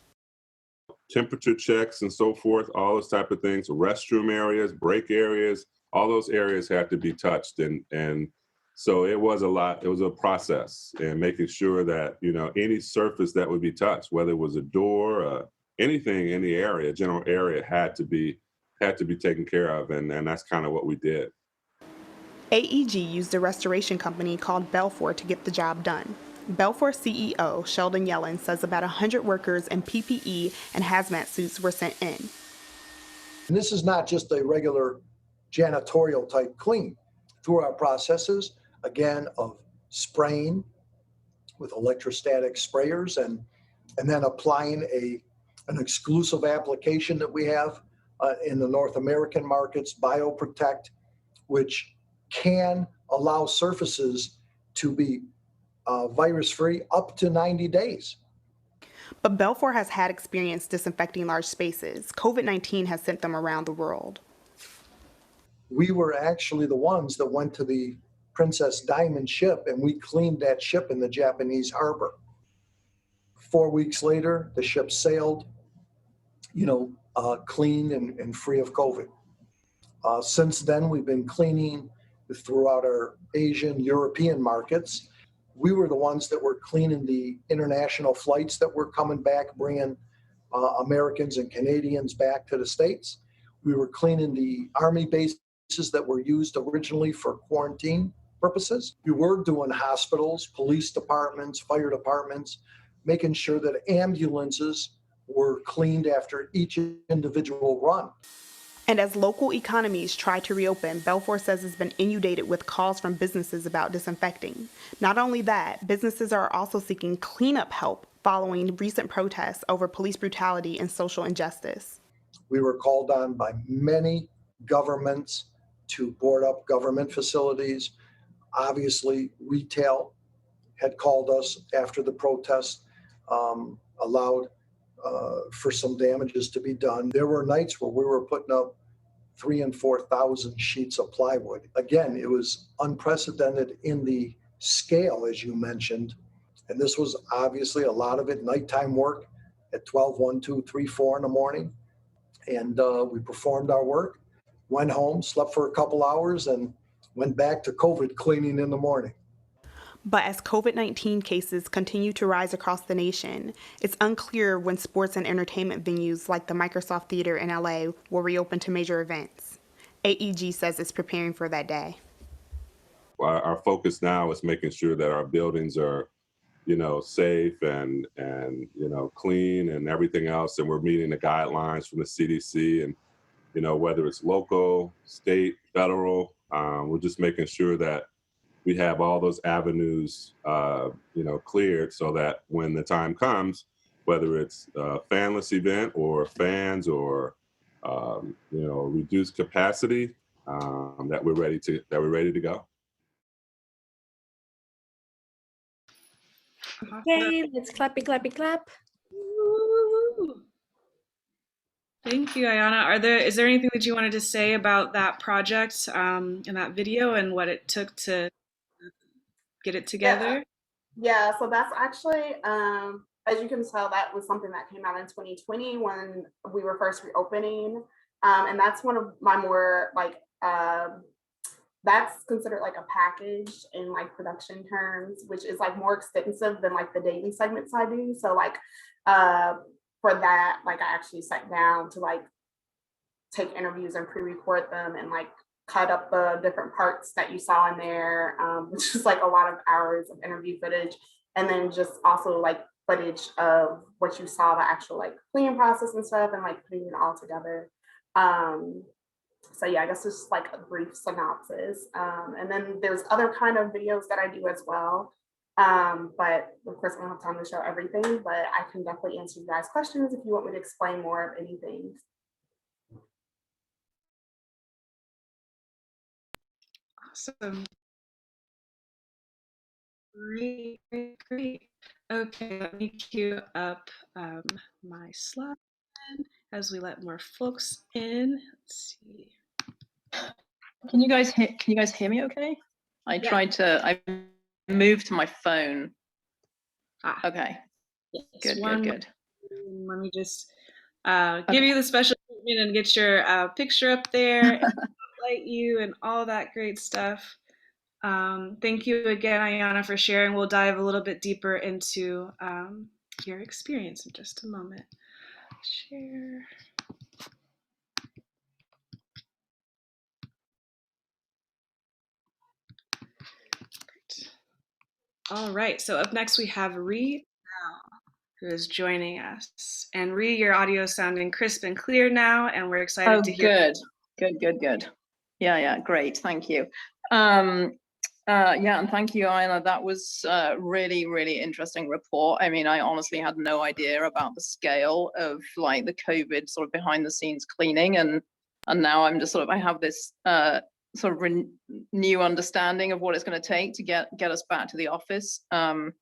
Temperature checks and so forth, all those type of things, restroom areas, break areas, all those areas had to be touched. And so it was a lot, it was a process, and making sure that, you know, any surface that would be touched, whether it was a door, anything in the area, general area had to be taken care of, and that's kind of what we did. AEG used a restoration company called Belfor to get the job done. Belfor CEO Sheldon Yellen says about 100 workers in PPE and hazmat suits were sent in. And this is not just a regular janitorial type clean. Through our processes, again, of spraying with electrostatic sprayers and then applying an exclusive application that we have in the North American markets, BioProtect, which can allow surfaces to be virus-free up to 90 days. But Belfor has had experience disinfecting large spaces. COVID-19 has sent them around the world. We were actually the ones that went to the Princess Diamond ship, and we cleaned that ship in the Japanese harbor. 4 weeks later, the ship sailed, clean and free of COVID. Since then, we've been cleaning throughout our Asian, European markets. We were the ones that were cleaning the international flights that were coming back, bringing Americans and Canadians back to the States. We were cleaning the Army bases that were used originally for quarantine purposes. We were doing hospitals, police departments, fire departments, making sure that ambulances were cleaned after each individual run. And as local economies try to reopen, Belfor says it's been inundated with calls from businesses about disinfecting. Not only that, businesses are also seeking cleanup help following recent protests over police brutality and social injustice. We were called on by many governments to board up government facilities. Obviously, retail had called us after the protests allowed for some damages to be done. There were nights where we were putting up 3,000 and 4,000 sheets of plywood. Again, it was unprecedented in the scale, as you mentioned. And this was obviously a lot of it nighttime work at 12, 1, 2, 3, 4 in the morning. And we performed our work, went home, slept for a couple hours, and went back to COVID cleaning in the morning. But as COVID-19 cases continue to rise across the nation, it's unclear when sports and entertainment venues like the Microsoft Theater in LA will reopen to major events. AEG says it's preparing for that day. our focus now is making sure that our buildings are, you know, safe and you know, clean and everything else. And we're meeting the guidelines from the CDC, and, you know, whether it's local, state, federal, we're just making sure that we have all those avenues, you know, cleared so that when the time comes, whether it's a fanless event or fans or, you know, reduced capacity, that we're ready to go. Yay, let's clappy, clappy, clap. Woo. Thank you, Ayanna. Is there anything that you wanted to say about that project and that video and what it took to get it together? Yeah, so that's actually, as you can tell, that was something that came out in 2020 when we were first reopening. And that's one of my more like, that's considered like a package in like production terms, which is like more extensive than like the daily segments I do. So like for that, like I actually sat down to like take interviews and pre-record them and like cut up the different parts that you saw in there, which is like a lot of hours of interview footage. And then just also like footage of what you saw, the actual like cleaning process and stuff, and like putting it all together. So yeah, I guess it's like a brief synopsis. And then there's other kind of videos that I do as well. But of course I don't have time to show everything, but I can definitely answer you guys' questions if you want me to explain more of anything. Awesome. Great, great, great. Okay, let me queue up my slide as we let more folks in. Let's see. Can you guys hear me okay? I moved to my phone. Okay. Yes, Good. Let me just give you the special treatment and get your picture up there and highlight you and all that great stuff. Thank you again, Ayanna, for sharing. We'll dive a little bit deeper into your experience in just a moment. Share. All right, so up next we have Ree, who is joining us. And Ree, your audio is sounding crisp and clear now, and we're excited to hear. Good. Yeah, great, thank you. Yeah, and thank you, Ayanna. That was a really, really interesting report. I mean, I honestly had no idea about the scale of like the COVID sort of behind the scenes cleaning, and now I'm just I have this sort of new understanding of what it's going to take to get us back to the office. And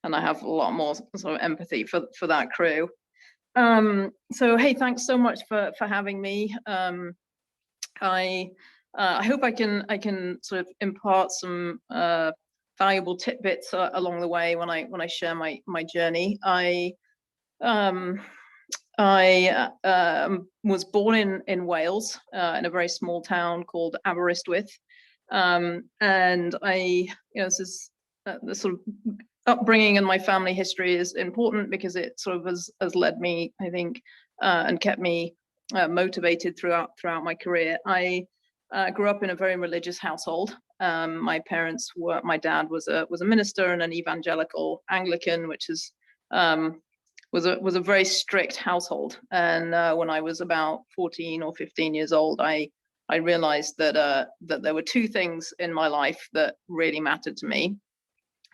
I have a lot more sort of empathy for that crew. So hey, thanks so much for having me. I hope I can sort of impart some valuable tidbits along the way when I share my journey. I was born in Wales, in a very small town called Aberystwyth, and this is the sort of upbringing and my family history is important because it sort of has led me, I think, and kept me motivated throughout my career. I grew up in a very religious household. My dad was a minister and an evangelical Anglican, which is was a very strict household. And when I was about 14 or 15 years old, I realized that there were two things in my life that really mattered to me.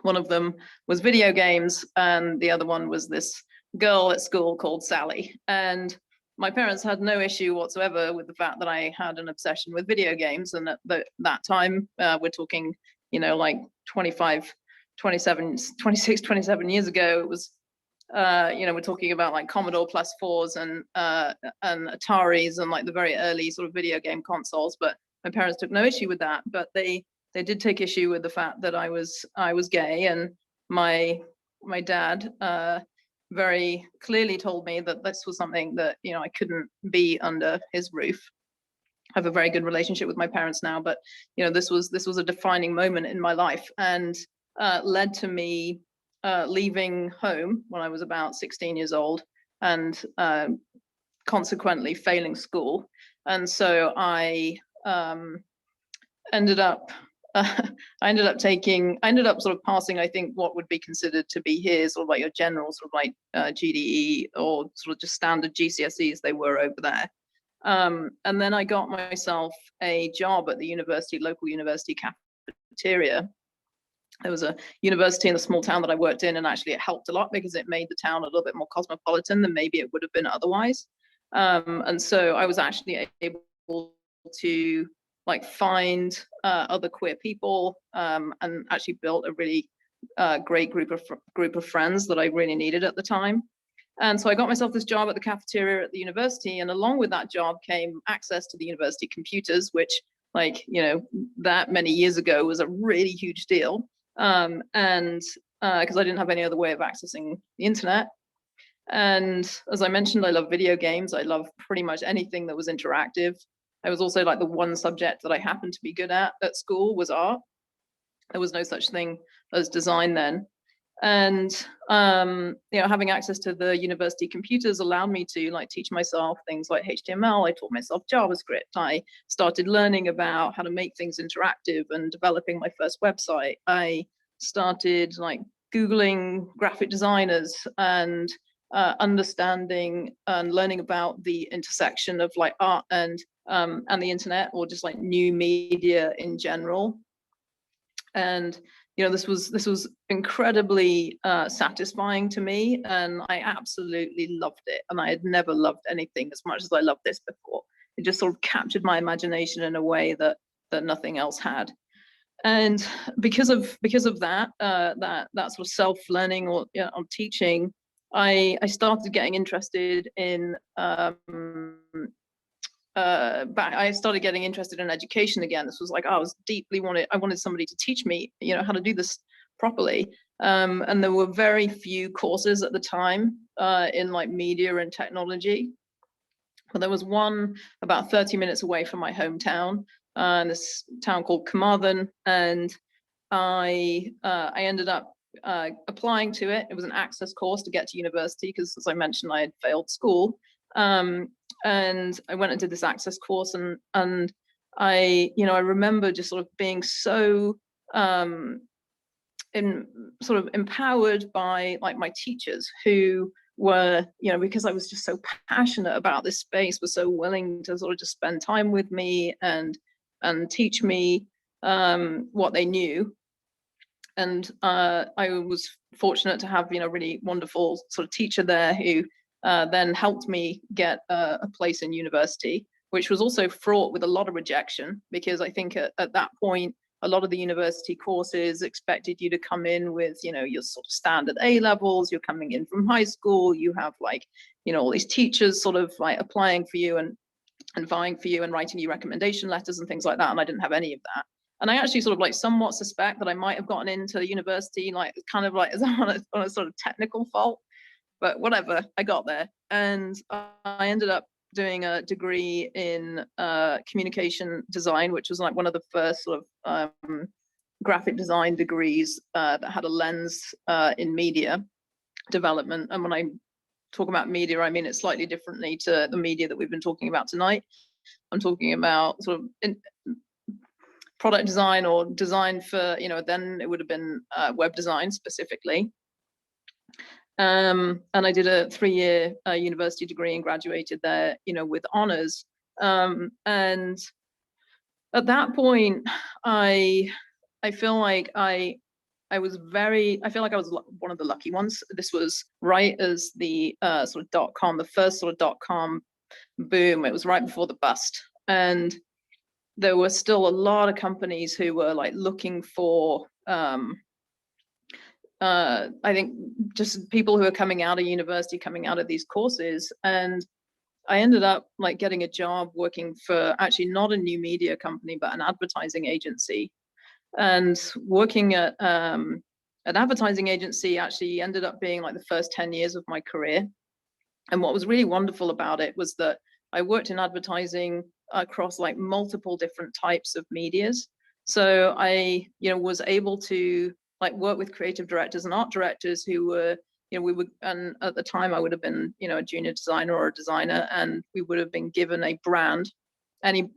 One of them was video games, and the other one was this girl at school called Sally. And my parents had no issue whatsoever with the fact that I had an obsession with video games. And at that time, we're talking, like 26, 27 years ago, it was, we're talking about like Commodore +4s and Ataris and like the very early sort of video game consoles. But my parents took no issue with that. But they did take issue with the fact that I was gay, and my dad very clearly told me that this was something that I couldn't be under his roof. I have a very good relationship with my parents now, but this was a defining moment in my life, and led to me leaving home when I was about 16 years old, and consequently failing school. And so I ended up I ended up sort of passing, I think, what would be considered to be here sort of like your general sort of like GDE or sort of just standard GCSEs they were over there. And then I got myself a job at the local university cafeteria. There was a university in the small town that I worked in, and actually it helped a lot because it made the town a little bit more cosmopolitan than maybe it would have been otherwise. And so I was actually able to like find other queer people, and actually built a really great group of friends that I really needed at the time. And so I got myself this job at the cafeteria at the university, and along with that job came access to the university computers, which, like, you know, that many years ago was a really huge deal. And because I didn't have any other way of accessing the internet. And as I mentioned, I love video games. I love pretty much anything that was interactive. I was also like the one subject that I happened to be good at school was art. There was no such thing as design then. And you know, having access to the university computers allowed me to like teach myself things like HTML. I taught myself JavaScript. I started learning about how to make things interactive and developing my first website. I started like Googling graphic designers and understanding and learning about the intersection of like art and the internet, or just like new media in general. And you know, this was incredibly satisfying to me, and I absolutely loved it. And I had never loved anything as much as I loved this before. It just sort of captured my imagination in a way that nothing else had. And because of that that sort of self-learning or, you know, teaching, I started getting interested in I started getting interested in education again. This was like, I wanted somebody to teach me, you know, how to do this properly. And there were very few courses at the time in like media and technology. But there was one about 30 minutes away from my hometown, in this town called Carmarthen, and I ended up applying to it. It was an access course to get to university because, as I mentioned, I had failed school. And I went and did this access course, and I remember just sort of being so sort of empowered by like my teachers, who were, you know, because I was just so passionate about this space, were so willing to sort of just spend time with me and teach me what they knew. And I was fortunate to have, you know, really wonderful sort of teacher there who then helped me get a place in university, which was also fraught with a lot of rejection, because I think at that point, a lot of the university courses expected you to come in with, you know, your sort of standard A levels. You're coming in from high school. You have like, you know, all these teachers sort of like applying for you and vying for you and writing you recommendation letters and things like that. And I didn't have any of that. And I actually sort of like somewhat suspect that I might have gotten into university like kind of like on a sort of technical fault. But whatever, I got there, and I ended up doing a degree in communication design, which was like one of the first sort of graphic design degrees that had a lens in media development. And when I talk about media, I mean it slightly differently to the media that we've been talking about tonight. I'm talking about sort of product design or design for, you know, then it would have been web design specifically. And I did a 3-year university degree and graduated there, you know, with honors. And at that point, I feel like I was one of the lucky ones. This was right as the sort of .com, the first sort of .com boom. It was right before the bust, and there were still a lot of companies who were like looking for I think just people who are coming out of university, coming out of these courses. And I ended up like getting a job working for actually not a new media company, but an advertising agency. And working at an advertising agency actually ended up being like the first 10 years of my career. And what was really wonderful about it was that I worked in advertising across like multiple different types of medias. So I, you know, was able to like work with creative directors and art directors who were, you know, and at the time I would have been, you know, a junior designer or a designer, and we would have been given a brand, any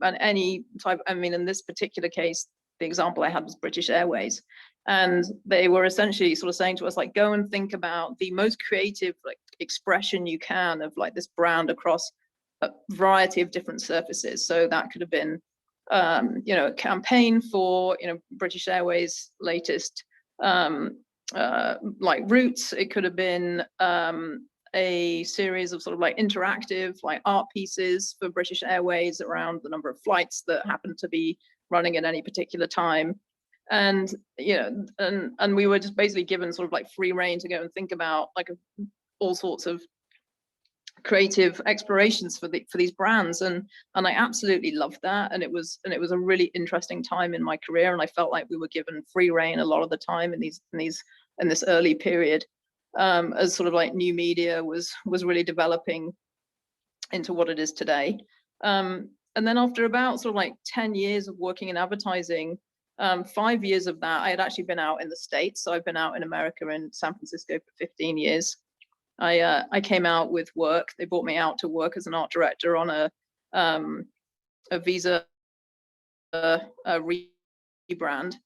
type. I mean, in this particular case, the example I had was British Airways. And they were essentially sort of saying to us, like, go and think about the most creative like expression you can of like this brand across a variety of different surfaces. So that could have been, you know, a campaign for, you know, British Airways' latest like routes. It could have been a series of sort of like interactive like art pieces for British Airways around the number of flights that happen to be running at any particular time. And you know, and we were just basically given sort of like free rein to go and think about like all sorts of creative explorations for these brands, and I absolutely loved that. And it was a really interesting time in my career, and I felt like we were given free rein a lot of the time in this early period, as sort of like new media was really developing into what it is today. And then after about sort of like 10 years of working in advertising, 5 years of that I had actually been out in the States. So I've been out in America, in San Francisco, for 15 years. I came out with work. They brought me out to work as an art director on a Visa rebrand.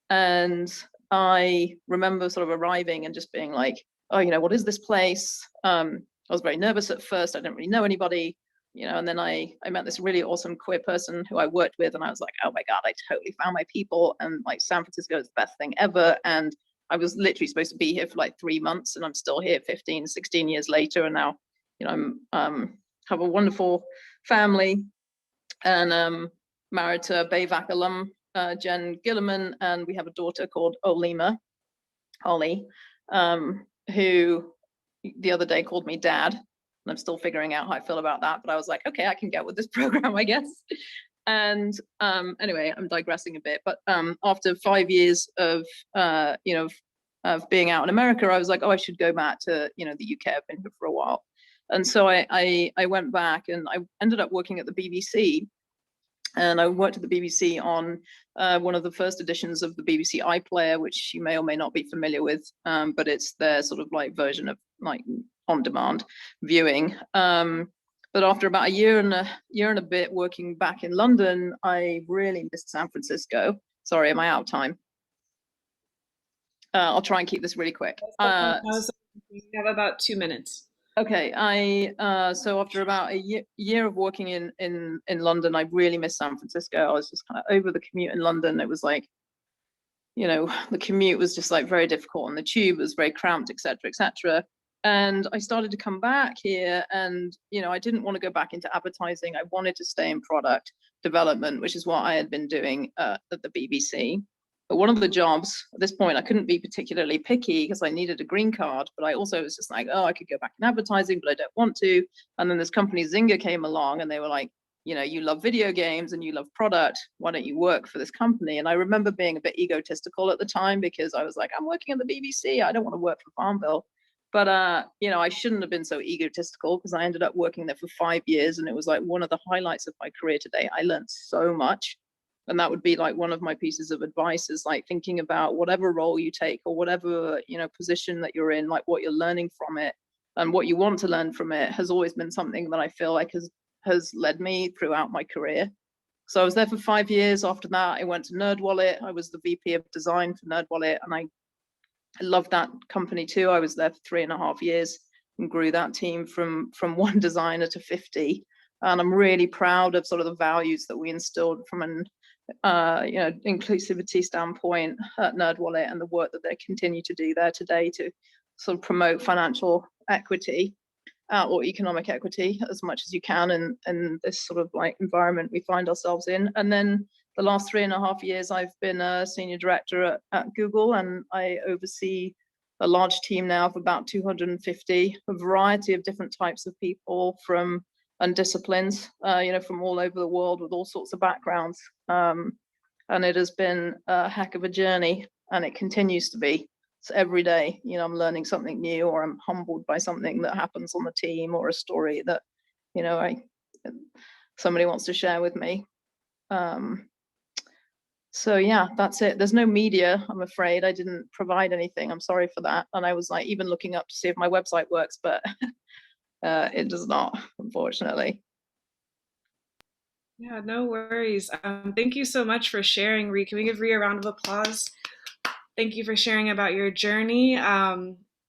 And I remember sort of arriving and just being like, oh, you know, what is this place? I was very nervous at first. I didn't really know anybody, you know, and then I met this really awesome queer person who I worked with, and I was like, oh my God, I totally found my people, and like San Francisco is the best thing ever. And I was literally supposed to be here for like 3 months, and I'm still here 15, 16 years later. And now, you know, I'm have a wonderful family, and married to a BAVC alum, Jen Gilliman, and we have a daughter called Ollie, who the other day called me dad. And I'm still figuring out how I feel about that, but I was like, okay, I can get with this program, I guess. And anyway, I'm digressing a bit, but after 5 years of you know, of being out in America, I was like, oh, I should go back to, you know, the UK. I've been here for a while. And so I went back, and I ended up working at the BBC. And I worked at the BBC on one of the first editions of the BBC iPlayer, which you may or may not be familiar with, but it's their sort of like version of like on-demand viewing. But after about a year and a bit working back in London, I really missed San Francisco. Sorry, am I out of time? I'll try and keep this really quick. We have about 2 minutes. Okay, so after about a year of working in London, I really missed San Francisco. I was just kind of over the commute in London. It was like, you know, the commute was just like very difficult, and the tube was very cramped, etc., etc. And I started to come back here, and you know, I didn't want to go back into advertising. I wanted to stay in product development, which is what I had been doing at the BBC. But one of the jobs at this point, I couldn't be particularly picky because I needed a green card, but I also was just like, oh, I could go back in advertising, but I don't want to. And then this company Zynga came along, and they were like, you know, you love video games and you love product, why don't you work for this company? And I remember being a bit egotistical at the time, because I was like, I'm working at the BBC, I don't want to work for Farmville. But you know, I shouldn't have been so egotistical, because I ended up working there for 5 years, and it was like one of the highlights of my career today. I learned so much. And that would be like one of my pieces of advice, is like thinking about whatever role you take, or whatever, you know, position that you're in, like what you're learning from it and what you want to learn from it has always been something that I feel like has led me throughout my career. So I was there for 5 years. After that, I went to NerdWallet. I was the VP of design for NerdWallet, and I loved that company too. I was there for 3.5 years and grew that team from 1 designer to 50. And I'm really proud of sort of the values that we instilled from an you know, inclusivity standpoint at NerdWallet, and the work that they continue to do there today to sort of promote financial equity or economic equity as much as you can in this sort of like environment we find ourselves in. And then the last 3.5 years, I've been a senior director at Google, and I oversee a large team now of about 250, a variety of different types of people and disciplines, you know, from all over the world with all sorts of backgrounds. And it has been a heck of a journey, and it continues to be. So every day, you know, I'm learning something new, or I'm humbled by something that happens on the team, or a story that, you know, somebody wants to share with me. So yeah, that's it. There's no media, I'm afraid. I didn't provide anything. I'm sorry for that. And I was like even looking up to see if my website works, but it does not, unfortunately. Yeah, no worries. Thank you so much for sharing, Ree. Can we give Ree a round of applause? Thank you for sharing about your journey.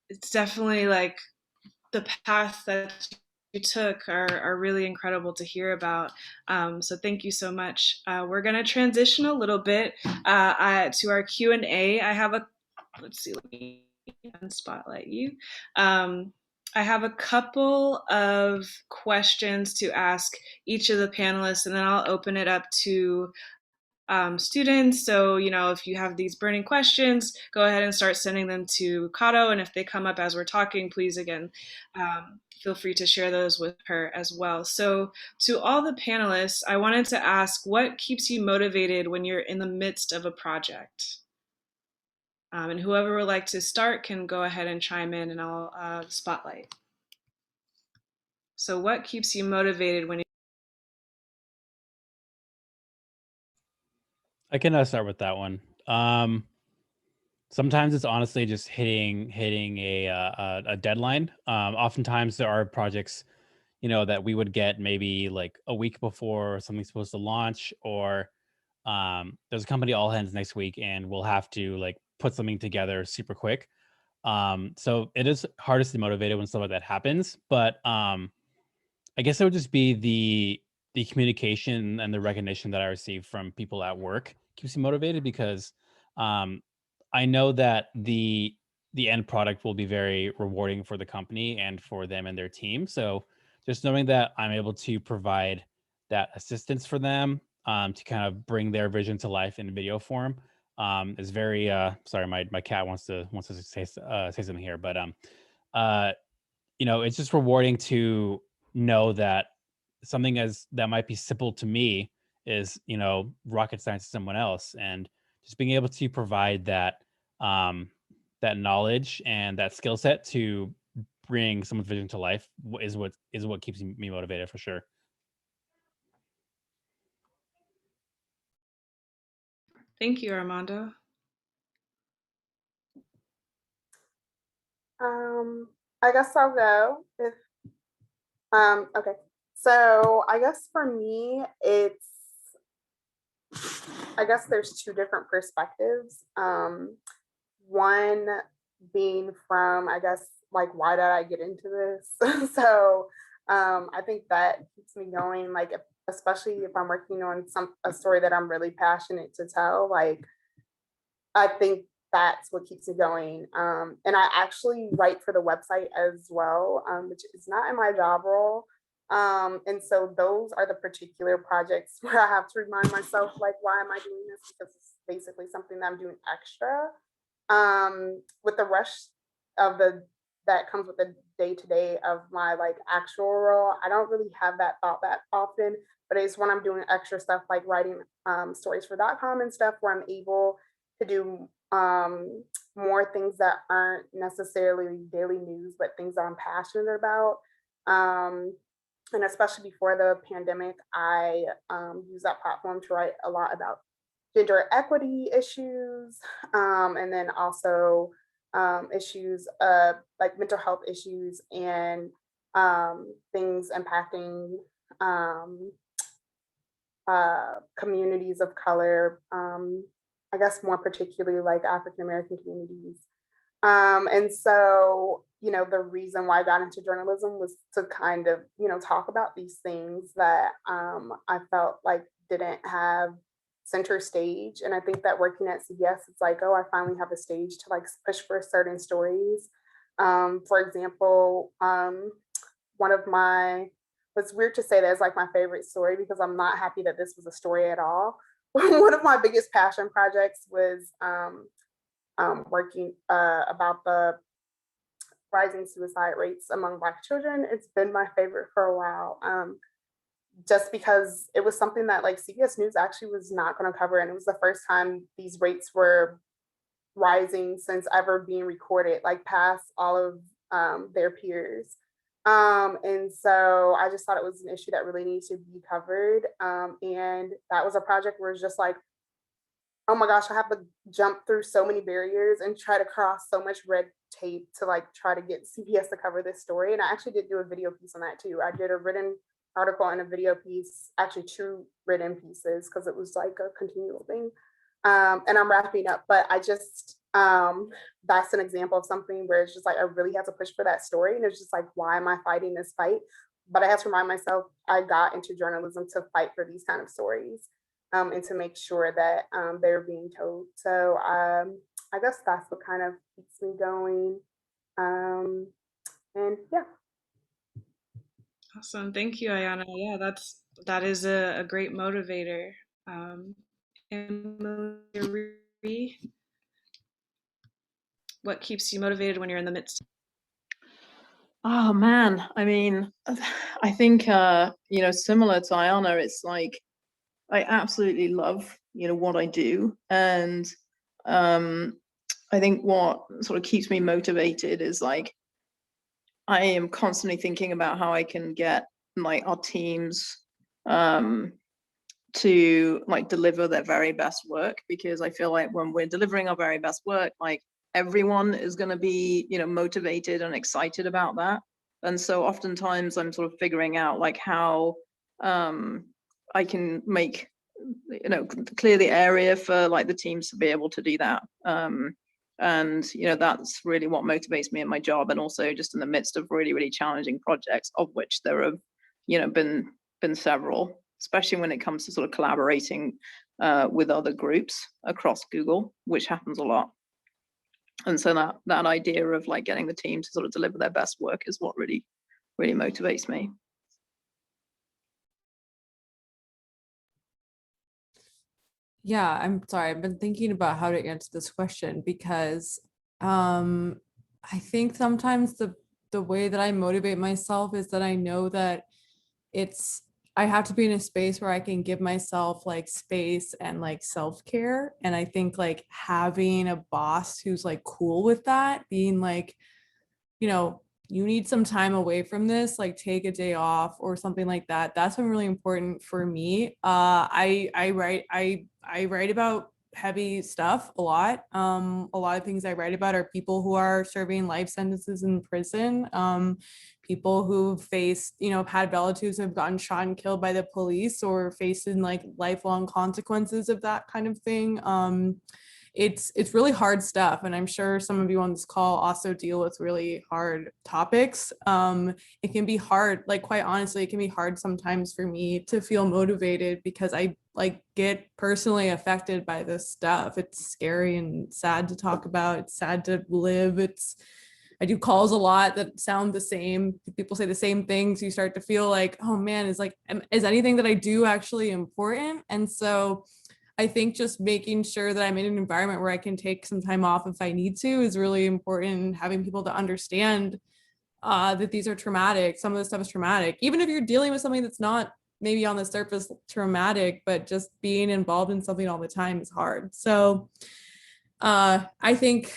It's definitely like the path that you took are really incredible to hear about. So thank you so much. We're going to transition a little bit to our Q&A. I have a, let's see, let me spotlight you. I have a couple of questions to ask each of the panelists, and then I'll open it up to students. So, you know, if you have these burning questions, go ahead and start sending them to Kato. And if they come up as we're talking, please, again, feel free to share those with her as well. So to all the panelists, I wanted to ask, what keeps you motivated when you're in the midst of a project? And whoever would like to start can go ahead and chime in, and I'll spotlight. So what keeps you motivated when I can start with that one. Sometimes it's honestly just hitting a deadline. Oftentimes there are projects, you know, that we would get maybe like a week before something's supposed to launch, or there's a company all hands next week, and we'll have to like put something together super quick. So it is hardest to motivate when stuff like that happens. But I guess it would just be the communication and the recognition that I receive from people at work keeps me motivated, because I know that the end product will be very rewarding for the company and for them and their team. So just knowing that I'm able to provide that assistance for them to kind of bring their vision to life in video form is very sorry, my cat wants to say something here, but you know, it's just rewarding to know that something as that might be simple to me is, you know, rocket science to someone else, and just being able to provide that that knowledge and that skill set to bring someone's vision to life is what keeps me motivated for sure. Thank you, Armando. I guess I'll go if okay. So I guess for me, I guess there's two different perspectives. One being from, I guess, like, why did I get into this? So I think that keeps me going, like, especially if I'm working on a story that I'm really passionate to tell. Like, I think that's what keeps me going. And I actually write for the website as well, which is not in my job role. And so those are the particular projects where I have to remind myself, like, why am I doing this? Because it's basically something that I'm doing extra. With the rush of that comes with the day-to-day of my like actual role, I don't really have that thought that often, but it's when I'm doing extra stuff like writing stories for .com and stuff, where I'm able to do more things that aren't necessarily daily news, but things that I'm passionate about. And especially before the pandemic, I used that platform to write a lot about gender equity issues, and then also issues like mental health issues and things impacting communities of color, I guess more particularly like African American communities. And so, you know, the reason why I got into journalism was to kind of, you know, talk about these things that I felt like didn't have center stage. And I think that working at CBS, it's like, oh, I finally have a stage to like push for certain stories. For example, one of my, it's weird to say that it's like my favorite story because I'm not happy that this was a story at all. One of my biggest passion projects was working about the rising suicide rates among Black children. It's been my favorite for a while, just because it was something that like CBS News actually was not going to cover, and it was the first time these rates were rising since ever being recorded, like past all of their peers. And so I just thought it was an issue that really needs to be covered. And that was a project where it's just like, oh my gosh, I have to jump through so many barriers and try to cross so much red tape to like try to get CBS to cover this story. And I actually did do a video piece on that too. I did a written article and a video piece, actually 2 written pieces, because it was like a continual thing. And I'm wrapping up, but I just, that's an example of something where it's just like, I really had to push for that story. And it's just like, why am I fighting this fight? But I have to remind myself, I got into journalism to fight for these kind of stories, and to make sure that they're being told. So I guess that's what kind of keeps me going. And yeah. Awesome. Thank you, Ayanna. Yeah, that is a great motivator. Emily, what keeps you motivated when you're in the midst? Oh man, I mean, I think similar to Ayanna, it's like I absolutely love what I do, and I think what sort of keeps me motivated is like I am constantly thinking about how I can get like our teams to like deliver their very best work, because I feel like when we're delivering our very best work, like everyone is going to be motivated and excited about that. And so oftentimes I'm sort of figuring out like how I can make clear the area for like the teams to be able to do that. And that's really what motivates me in my job, and also just in the midst of really, really challenging projects, of which there have been several, especially when it comes to sort of collaborating with other groups across Google, which happens a lot. And so that idea of like getting the team to sort of deliver their best work is what really, really motivates me. Yeah, I'm sorry. I've been thinking about how to answer this question, because I think sometimes the way that I motivate myself is that I know that I have to be in a space where I can give myself like space and like self-care. And I think like having a boss who's like cool with that, being like, you need some time away from this, like take a day off or something like that. That's been really important for me. I write about heavy stuff a lot. A lot of things I write about are people who are serving life sentences in prison, people who've faced, had relatives who have gotten shot and killed by the police or facing like lifelong consequences of that kind of thing. It's really hard stuff, and I'm sure some of you on this call also deal with really hard topics. It can be hard, like quite honestly, it can be hard sometimes for me to feel motivated, because I like get personally affected by this stuff. It's scary and sad to talk about. It's sad to live. I do calls a lot that sound the same. People say the same things. You start to feel like, oh man, is anything that I do actually important? And so I think just making sure that I'm in an environment where I can take some time off if I need to is really important. Having people to understand that these are traumatic. Some of the stuff is traumatic, even if you're dealing with something that's not maybe on the surface traumatic, but just being involved in something all the time is hard. So I think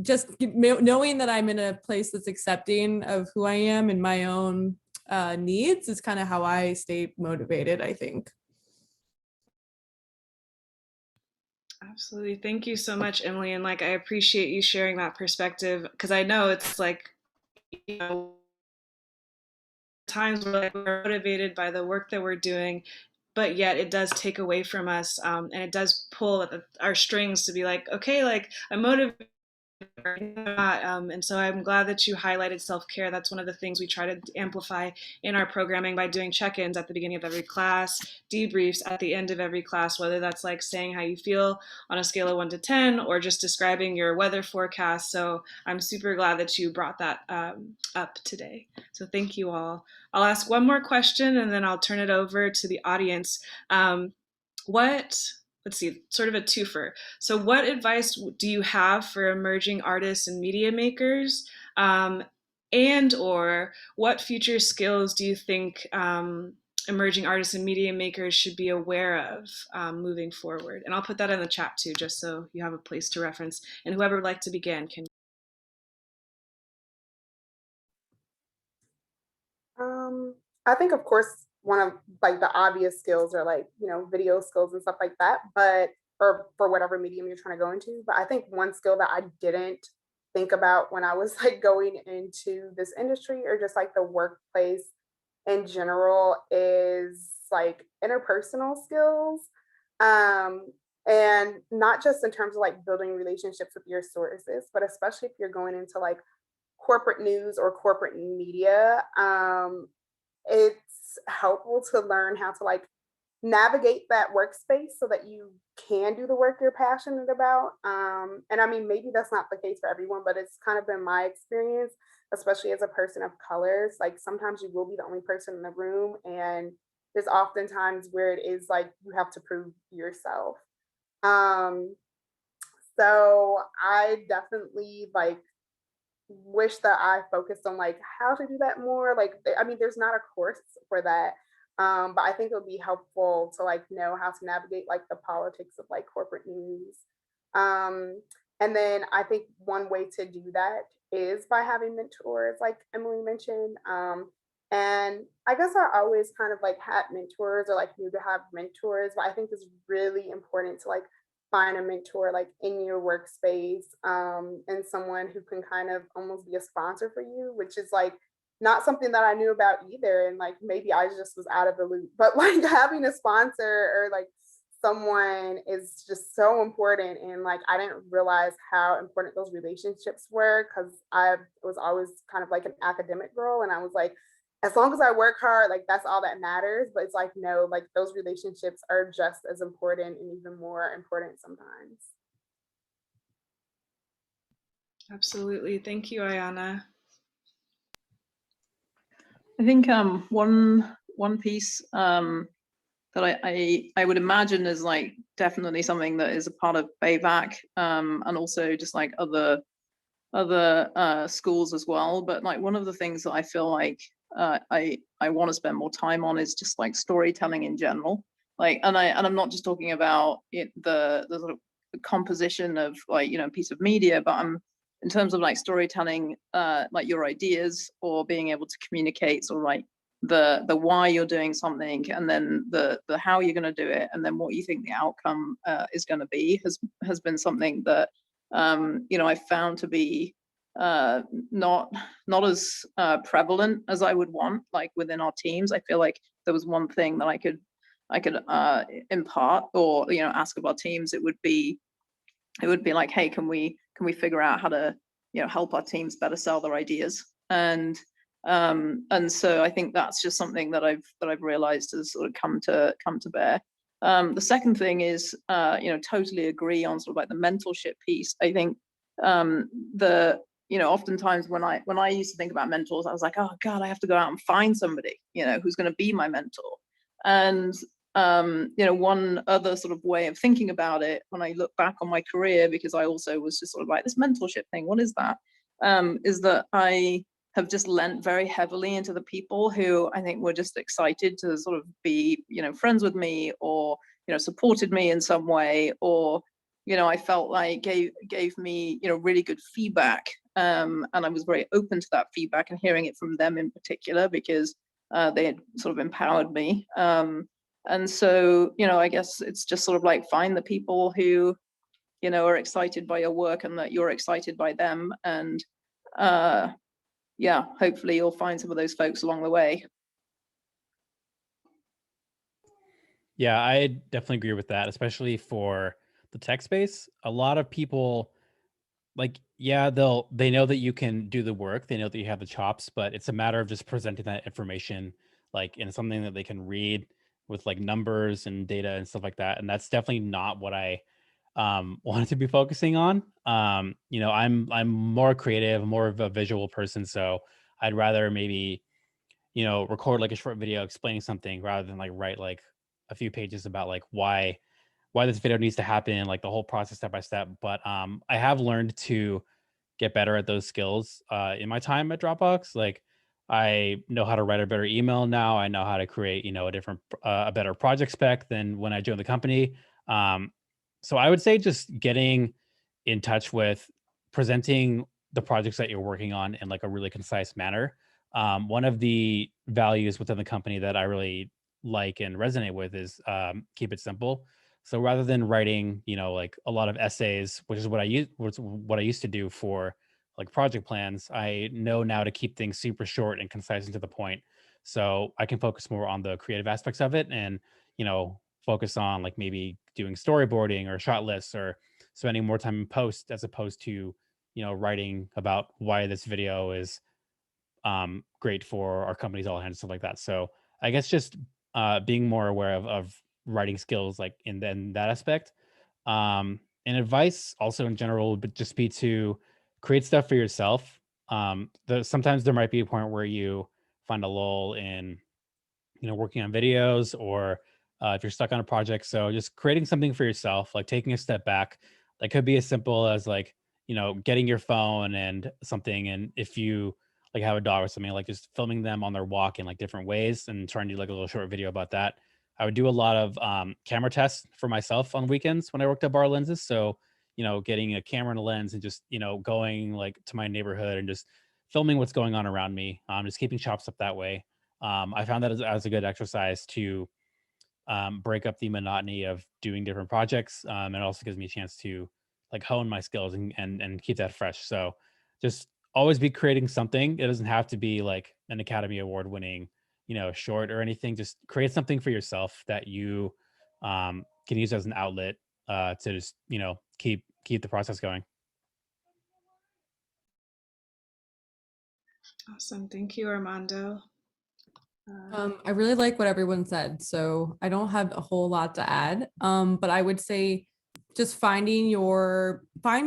just knowing that I'm in a place that's accepting of who I am and my own needs is kind of how I stay motivated, I think. Absolutely. Thank you so much, Emily. And like, I appreciate you sharing that perspective, because I know it's like, times we're motivated by the work that we're doing, but yet it does take away from us, and it does pull at our strings to be like, okay, like I'm motivated. And so I'm glad that you highlighted self-care. That's one of the things we try to amplify in our programming by doing check-ins at the beginning of every class, debriefs at the end of every class, whether that's like saying how you feel on a scale of 1 to 10 or just describing your weather forecast. So I'm super glad that you brought that up today. So thank you all. I'll ask one more question and then I'll turn it over to the audience. Let's see, sort of a twofer. So what advice do you have for emerging artists and media makers? And or what future skills do you think emerging artists and media makers should be aware of moving forward? And I'll put that in the chat too, just so you have a place to reference. And whoever would like to begin can. I think, of course, one of like the obvious skills are like, video skills and stuff like that, but or for whatever medium you're trying to go into. But I think one skill that I didn't think about when I was like going into this industry, or just like the workplace in general is like interpersonal skills. And not just in terms of like building relationships with your sources, but especially if you're going into like corporate news or corporate media, it's helpful to learn how to like navigate that workspace so that you can do the work you're passionate about. And I mean, maybe that's not the case for everyone, but it's kind of been my experience, especially as a person of colors. Like sometimes you will be the only person in the room, and there's oftentimes where it is like you have to prove yourself. So I definitely like wish that I focused on like how to do that more. Like, I mean, there's not a course for that. But I think it would be helpful to like know how to navigate like the politics of like corporate news. And then I think one way to do that is by having mentors, like Emily mentioned. And I guess I always kind of like had mentors or like knew to have mentors, but I think it's really important to like find a mentor like in your workspace, and someone who can kind of almost be a sponsor for you, which is like not something that I knew about either. And like maybe I just was out of the loop, but like having a sponsor or like someone is just so important. And like I didn't realize how important those relationships were, because I was always kind of like an academic girl, and I was like, as long as I work hard, like that's all that matters. But it's like, no, like those relationships are just as important and even more important sometimes. Absolutely. Thank you, Ayanna. I think one piece that I would imagine is like definitely something that is a part of BAVC, and also just like other schools as well. But like one of the things that I feel like I want to spend more time on is just like storytelling in general. Like, and I'm not just talking about the sort of composition of like, you know, a piece of media, but I'm in terms of like storytelling, like your ideas, or being able to communicate sort of like the why you're doing something, and then the how you're going to do it, and then what you think the outcome is going to be, has been something that you know, I found to be not as prevalent as I would want, like within our teams. I feel like there was one thing that I could impart, or you know, ask of our teams. It would be like, hey, can we figure out how to, you know, help our teams better sell their ideas? And so I think that's just something that I've realized has sort of come to bear. The second thing is, you know, totally agree on sort of like the mentorship piece. I think you know, oftentimes when I used to think about mentors, I was like, oh God, I have to go out and find somebody, you know, who's going to be my mentor. And you know, one other sort of way of thinking about it, when I look back on my career, because I also was just sort of like, this mentorship thing, what is that? Is that I have just lent very heavily into the people who I think were just excited to sort of be, you know, friends with me, or, you know, supported me in some way, or, you know, I felt like gave me, you know, really good feedback. And I was very open to that feedback and hearing it from them in particular, because they had sort of empowered me. And so, you know, I guess it's just sort of like find the people who, you know, are excited by your work and that you're excited by them. And yeah, hopefully you'll find some of those folks along the way. Yeah, I definitely agree with that, especially for the tech space. A lot of people, like, yeah, they know that you can do the work, they know that you have the chops, but it's a matter of just presenting that information like in something that they can read with like numbers and data and stuff like that. And that's definitely not what I wanted to be focusing on. You know, I'm more creative, more of a visual person, so I'd rather maybe, you know, record like a short video explaining something rather than like write like a few pages about like why this video needs to happen, like the whole process step by step. But I have learned to get better at those skills in my time at Dropbox. Like I know how to write a better email now. I know how to create, you know, a better project spec than when I joined the company. So I would say just getting in touch with presenting the projects that you're working on in like a really concise manner. One of the values within the company that I really like and resonate with is keep it simple. So rather than writing, you know, like a lot of essays, which is what I used to do for like project plans, I know now to keep things super short and concise and to the point. So I can focus more on the creative aspects of it and, focus on like maybe doing storyboarding or shot lists or spending more time in post as opposed to, writing about why this video is great for our company's all hands and stuff like that. So I guess just being more aware of writing skills like in that aspect. And advice also in general would just be to create stuff for yourself. Sometimes there might be a point where you find a lull in, working on videos or if you're stuck on a project. So just creating something for yourself, like taking a step back, that could be as simple as like, getting your phone and something. And if you like have a dog or something, like just filming them on their walk in like different ways and trying to do like a little short video about that. I would do a lot of camera tests for myself on weekends when I worked at Bar Lenses. So, getting a camera and a lens and just, going like to my neighborhood and just filming what's going on around me. Just keeping chops up that way. I found that as a good exercise to break up the monotony of doing different projects. And it also gives me a chance to like hone my skills and keep that fresh. So just always be creating something. It doesn't have to be like an Academy Award winning, short or anything. Just create something for yourself that you can use as an outlet to just, keep the process going. Awesome. Thank you, Armando. I really like what everyone said, so I don't have a whole lot to add. But I would say just find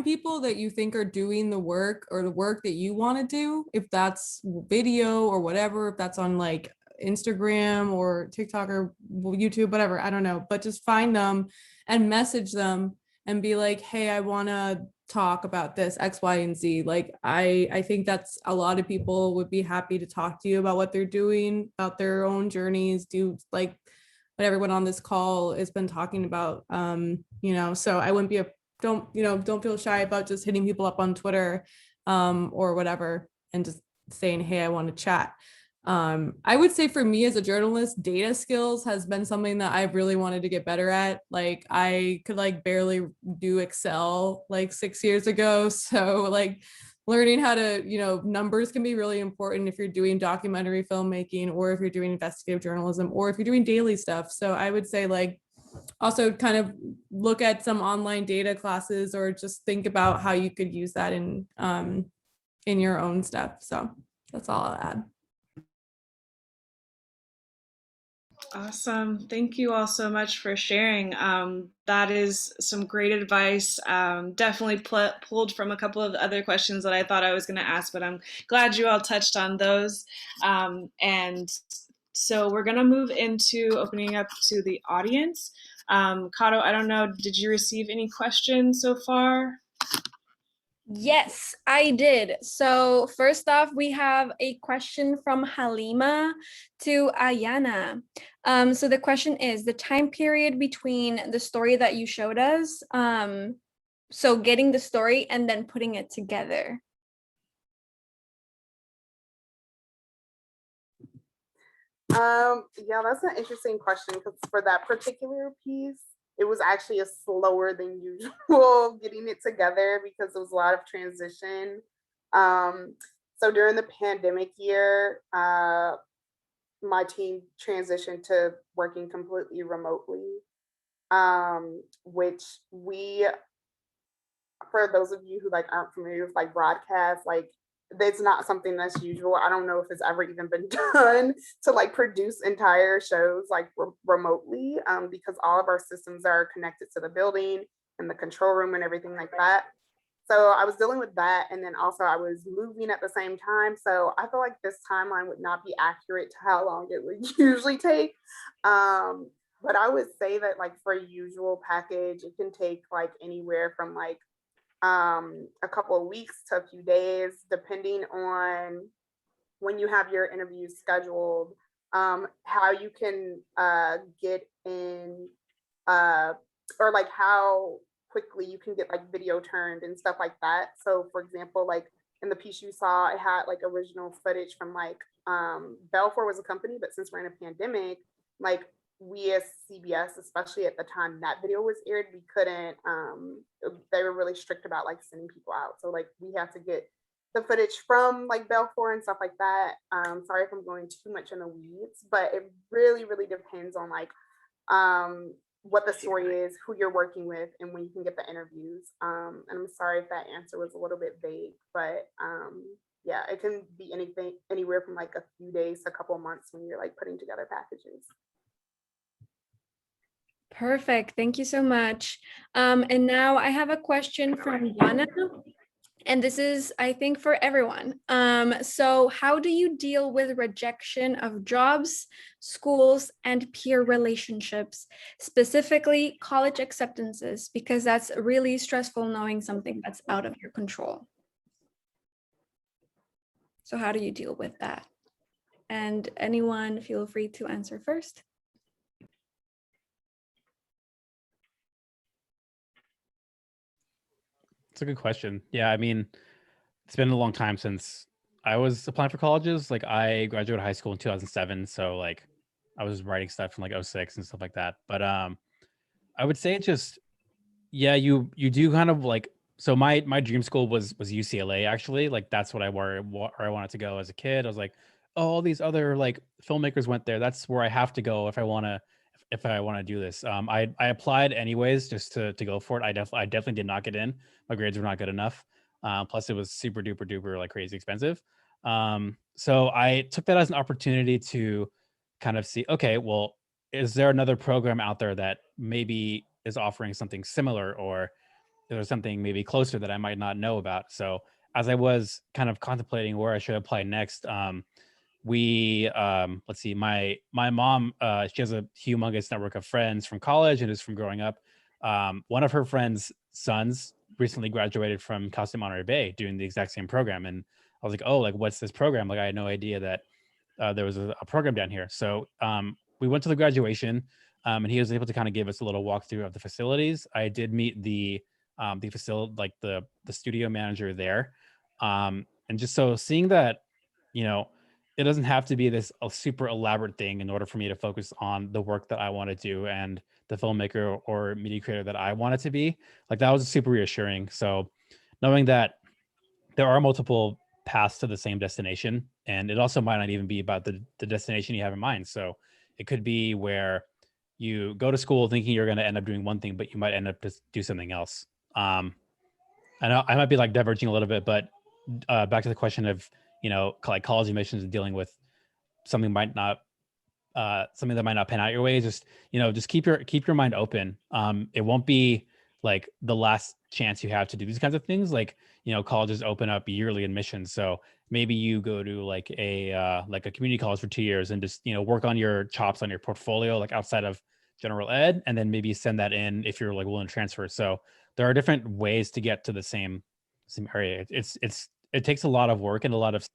people that you think are doing the work or the work that you want to do, if that's video or whatever, if that's on like Instagram or TikTok or YouTube, whatever, I don't know, but just find them and message them and be like, hey, I want to talk about this X, Y, and Z. Like I think that's a lot of people would be happy to talk to you about what they're doing, about their own journeys, do like what everyone on this call has been talking about. So I wouldn't be don't feel shy about just hitting people up on Twitter or whatever and just saying, hey, I want to chat. I would say for me as a journalist, data skills has been something that I've really wanted to get better at. Like I could like barely do Excel like 6 years ago. So like learning how to, numbers can be really important if you're doing documentary filmmaking or if you're doing investigative journalism or if you're doing daily stuff. So I would say like also kind of look at some online data classes or just think about how you could use that in your own stuff. So that's all I'll add. Awesome. Thank you all so much for sharing. That is some great advice. Definitely pulled from a couple of other questions that I thought I was going to ask, but I'm glad you all touched on those. And so we're going to move into opening up to the audience. Kato, I don't know, did you receive any questions so far? Yes, I did. So first off, we have a question from Halima to Ayanna. So the question is the time period between the story that you showed us, so getting the story and then putting it together. Yeah, that's an interesting question because for that particular piece, it was actually a slower than usual getting it together because it was a lot of transition. So during the pandemic year, my team transitioned to working completely remotely, which for those of you who like aren't familiar with like broadcast, like it's not something that's usual. I don't know if it's ever even been done to like produce entire shows like remotely, because all of our systems are connected to the building and the control room and everything like that. So I was dealing with that. And then also I was moving at the same time. So I feel like this timeline would not be accurate to how long it would usually take. But I would say that like for a usual package, it can take like anywhere from like a couple of weeks to a few days, depending on when you have your interviews scheduled, how you can get in, or like how quickly you can get like video turned and stuff like that. So for example, like in the piece you saw, it had like original footage from like Belfour was a company, but since we're in a pandemic, like we as CBS, especially at the time that video was aired, we couldn't, they were really strict about like sending people out. So like we have to get the footage from like Belfour and stuff like that. Sorry if I'm going too much in the weeds, but it really, really depends on like what the story is, who you're working with, and when you can get the interviews. And I'm sorry if that answer was a little bit vague, but yeah, it can be anything, anywhere from like a few days to a couple of months when you're like putting together packages. Perfect. Thank you so much. And now I have a question from Yana. And this is, I think, for everyone. So how do you deal with rejection of jobs, schools, and peer relationships, specifically college acceptances, because that's really stressful knowing something that's out of your control. So how do you deal with that? And anyone feel free to answer first. It's a good question. Yeah, I mean, it's been a long time since I was applying for colleges. Like I graduated high school in 2007. So like I was writing stuff from like 06 and stuff like that. But I would say just, yeah, you do kind of like, so my dream school was UCLA actually. Like that's what I wanted to go as a kid. I was like, oh, all these other like filmmakers went there. That's where I have to go if I want to do this. I applied anyways just to go for it. I definitely did not get in. My grades were not good enough. Plus it was super duper duper like crazy expensive. So I took that as an opportunity to kind of see, okay, well, is there another program out there that maybe is offering something similar, or is there something maybe closer that I might not know about? So as I was kind of contemplating where I should apply next, let's see, my mom, she has a humongous network of friends from college and just from growing up. One of her friends' sons recently graduated from Cal State Monterey Bay doing the exact same program. And I was like, oh, like, what's this program? Like, I had no idea that there was a program down here. So we went to the graduation and he was able to kind of give us a little walkthrough of the facilities. I did meet the facility, like the studio manager there. And just so seeing that, you know, it doesn't have to be this super elaborate thing in order for me to focus on the work that I want to do and the filmmaker or media creator that I want it to be. Like that was super reassuring. So knowing that there are multiple paths to the same destination, and it also might not even be about the destination you have in mind. So it could be where you go to school thinking you're going to end up doing one thing, but you might end up to do something else. I know I might be like diverging a little bit, but back to the question of, you know, like college admissions and dealing with something that might not pan out your way. Just, you know, just keep your mind open. It won't be like the last chance you have to do these kinds of things. Like, you know, colleges open up yearly admissions. So maybe you go to like a community college for 2 years and just, you know, work on your chops on your portfolio, like outside of general ed, and then maybe send that in if you're like willing to transfer. So there are different ways to get to the same area. It takes a lot of work and a lot of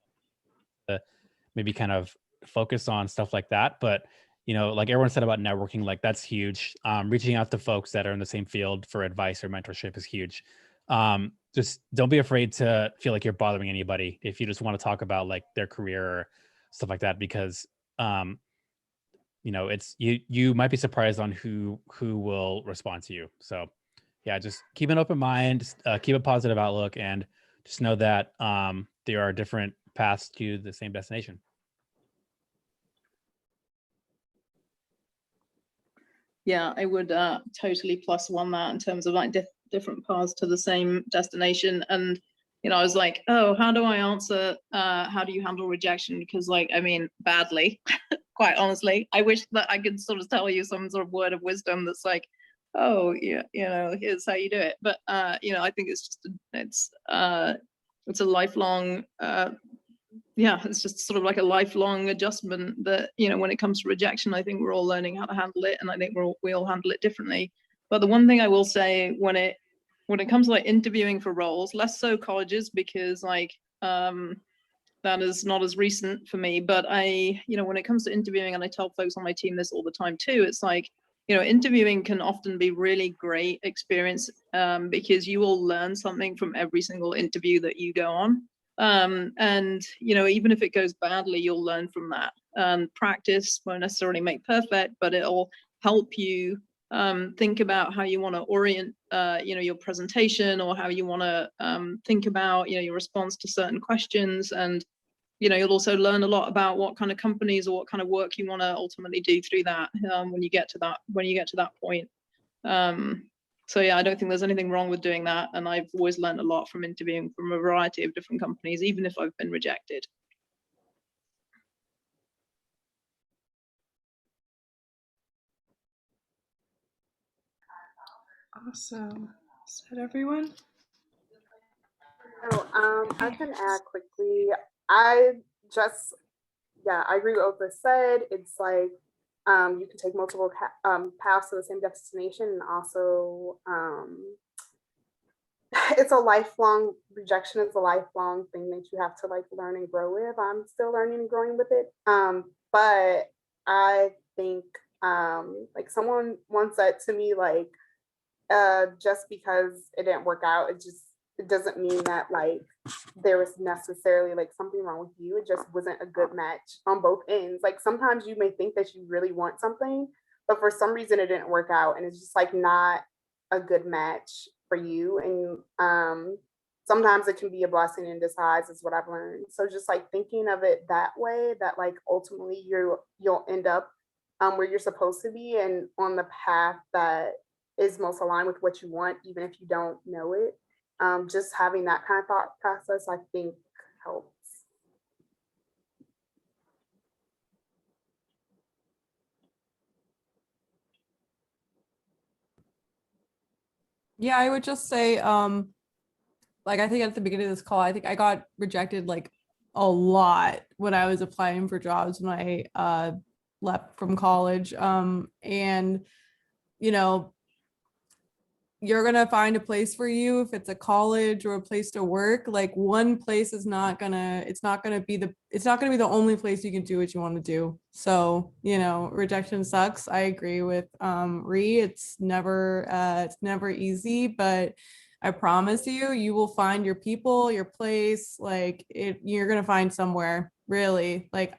maybe kind of focus on stuff like that. But, you know, like everyone said about networking, like that's huge. Reaching out to folks that are in the same field for advice or mentorship is huge. Just don't be afraid to feel like you're bothering anybody if you just want to talk about like their career or stuff like that, because you know, it's you might be surprised on who will respond to you. So yeah, just keep an open mind, keep a positive outlook, and just know that there are different paths to the same destination. Yeah, I would totally +1 that in terms of like different paths to the same destination. And, you know, I was like, oh, how do I answer, how do you handle rejection? Because like, I mean, badly, quite honestly. I wish that I could sort of tell you some sort of word of wisdom that's like, oh, yeah, you know, here's how you do it. But, you know, I think it's just, it's a lifelong, yeah, it's just sort of like a lifelong adjustment that, you know, when it comes to rejection, I think we're all learning how to handle it, and I think we all handle it differently. But the one thing I will say when it comes to like interviewing for roles, less so colleges, because like that is not as recent for me, but you know, when it comes to interviewing, and I tell folks on my team this all the time too, it's like, you know, interviewing can often be really great experience because you will learn something from every single interview that you go on. And, you know, even if it goes badly, you'll learn from that. Practice won't necessarily make perfect, but it'll help you think about how you want to orient, your presentation, or how you want to think about, your response to certain questions. And, you'll also learn a lot about what kind of companies or what kind of work you want to ultimately do through that when you get to that point. So yeah, I don't think there's anything wrong with doing that. And I've always learned a lot from interviewing from a variety of different companies, even if I've been rejected. Awesome. Is that everyone? Oh, I can add quickly. I agree with what was said. It's like you can take multiple paths to the same destination, and also it's a lifelong rejection. It's a lifelong thing that you have to like learn and grow with. I'm still learning and growing with it. But I think like someone once said to me, like, just because it didn't work out, it doesn't mean that like there was necessarily like something wrong with you. It just wasn't a good match on both ends. Like sometimes you may think that you really want something, but for some reason it didn't work out, and it's just like not a good match for you. And sometimes it can be a blessing in disguise, is what I've learned. So just like thinking of it that way, that like ultimately you'll end up where you're supposed to be and on the path that is most aligned with what you want, even if you don't know it. Just having that kind of thought process, I think, helps. Yeah, I would just say, like, I think at the beginning of this call, I think I got rejected like a lot when I was applying for jobs when I left from college. And, you're going to find a place for you if it's a college or a place to work. Like one place is not going to be the only place you can do what you want to do. So, rejection sucks. I agree with Ree. It's never easy, but I promise you will find your people, your place. Like you're going to find somewhere, really. Like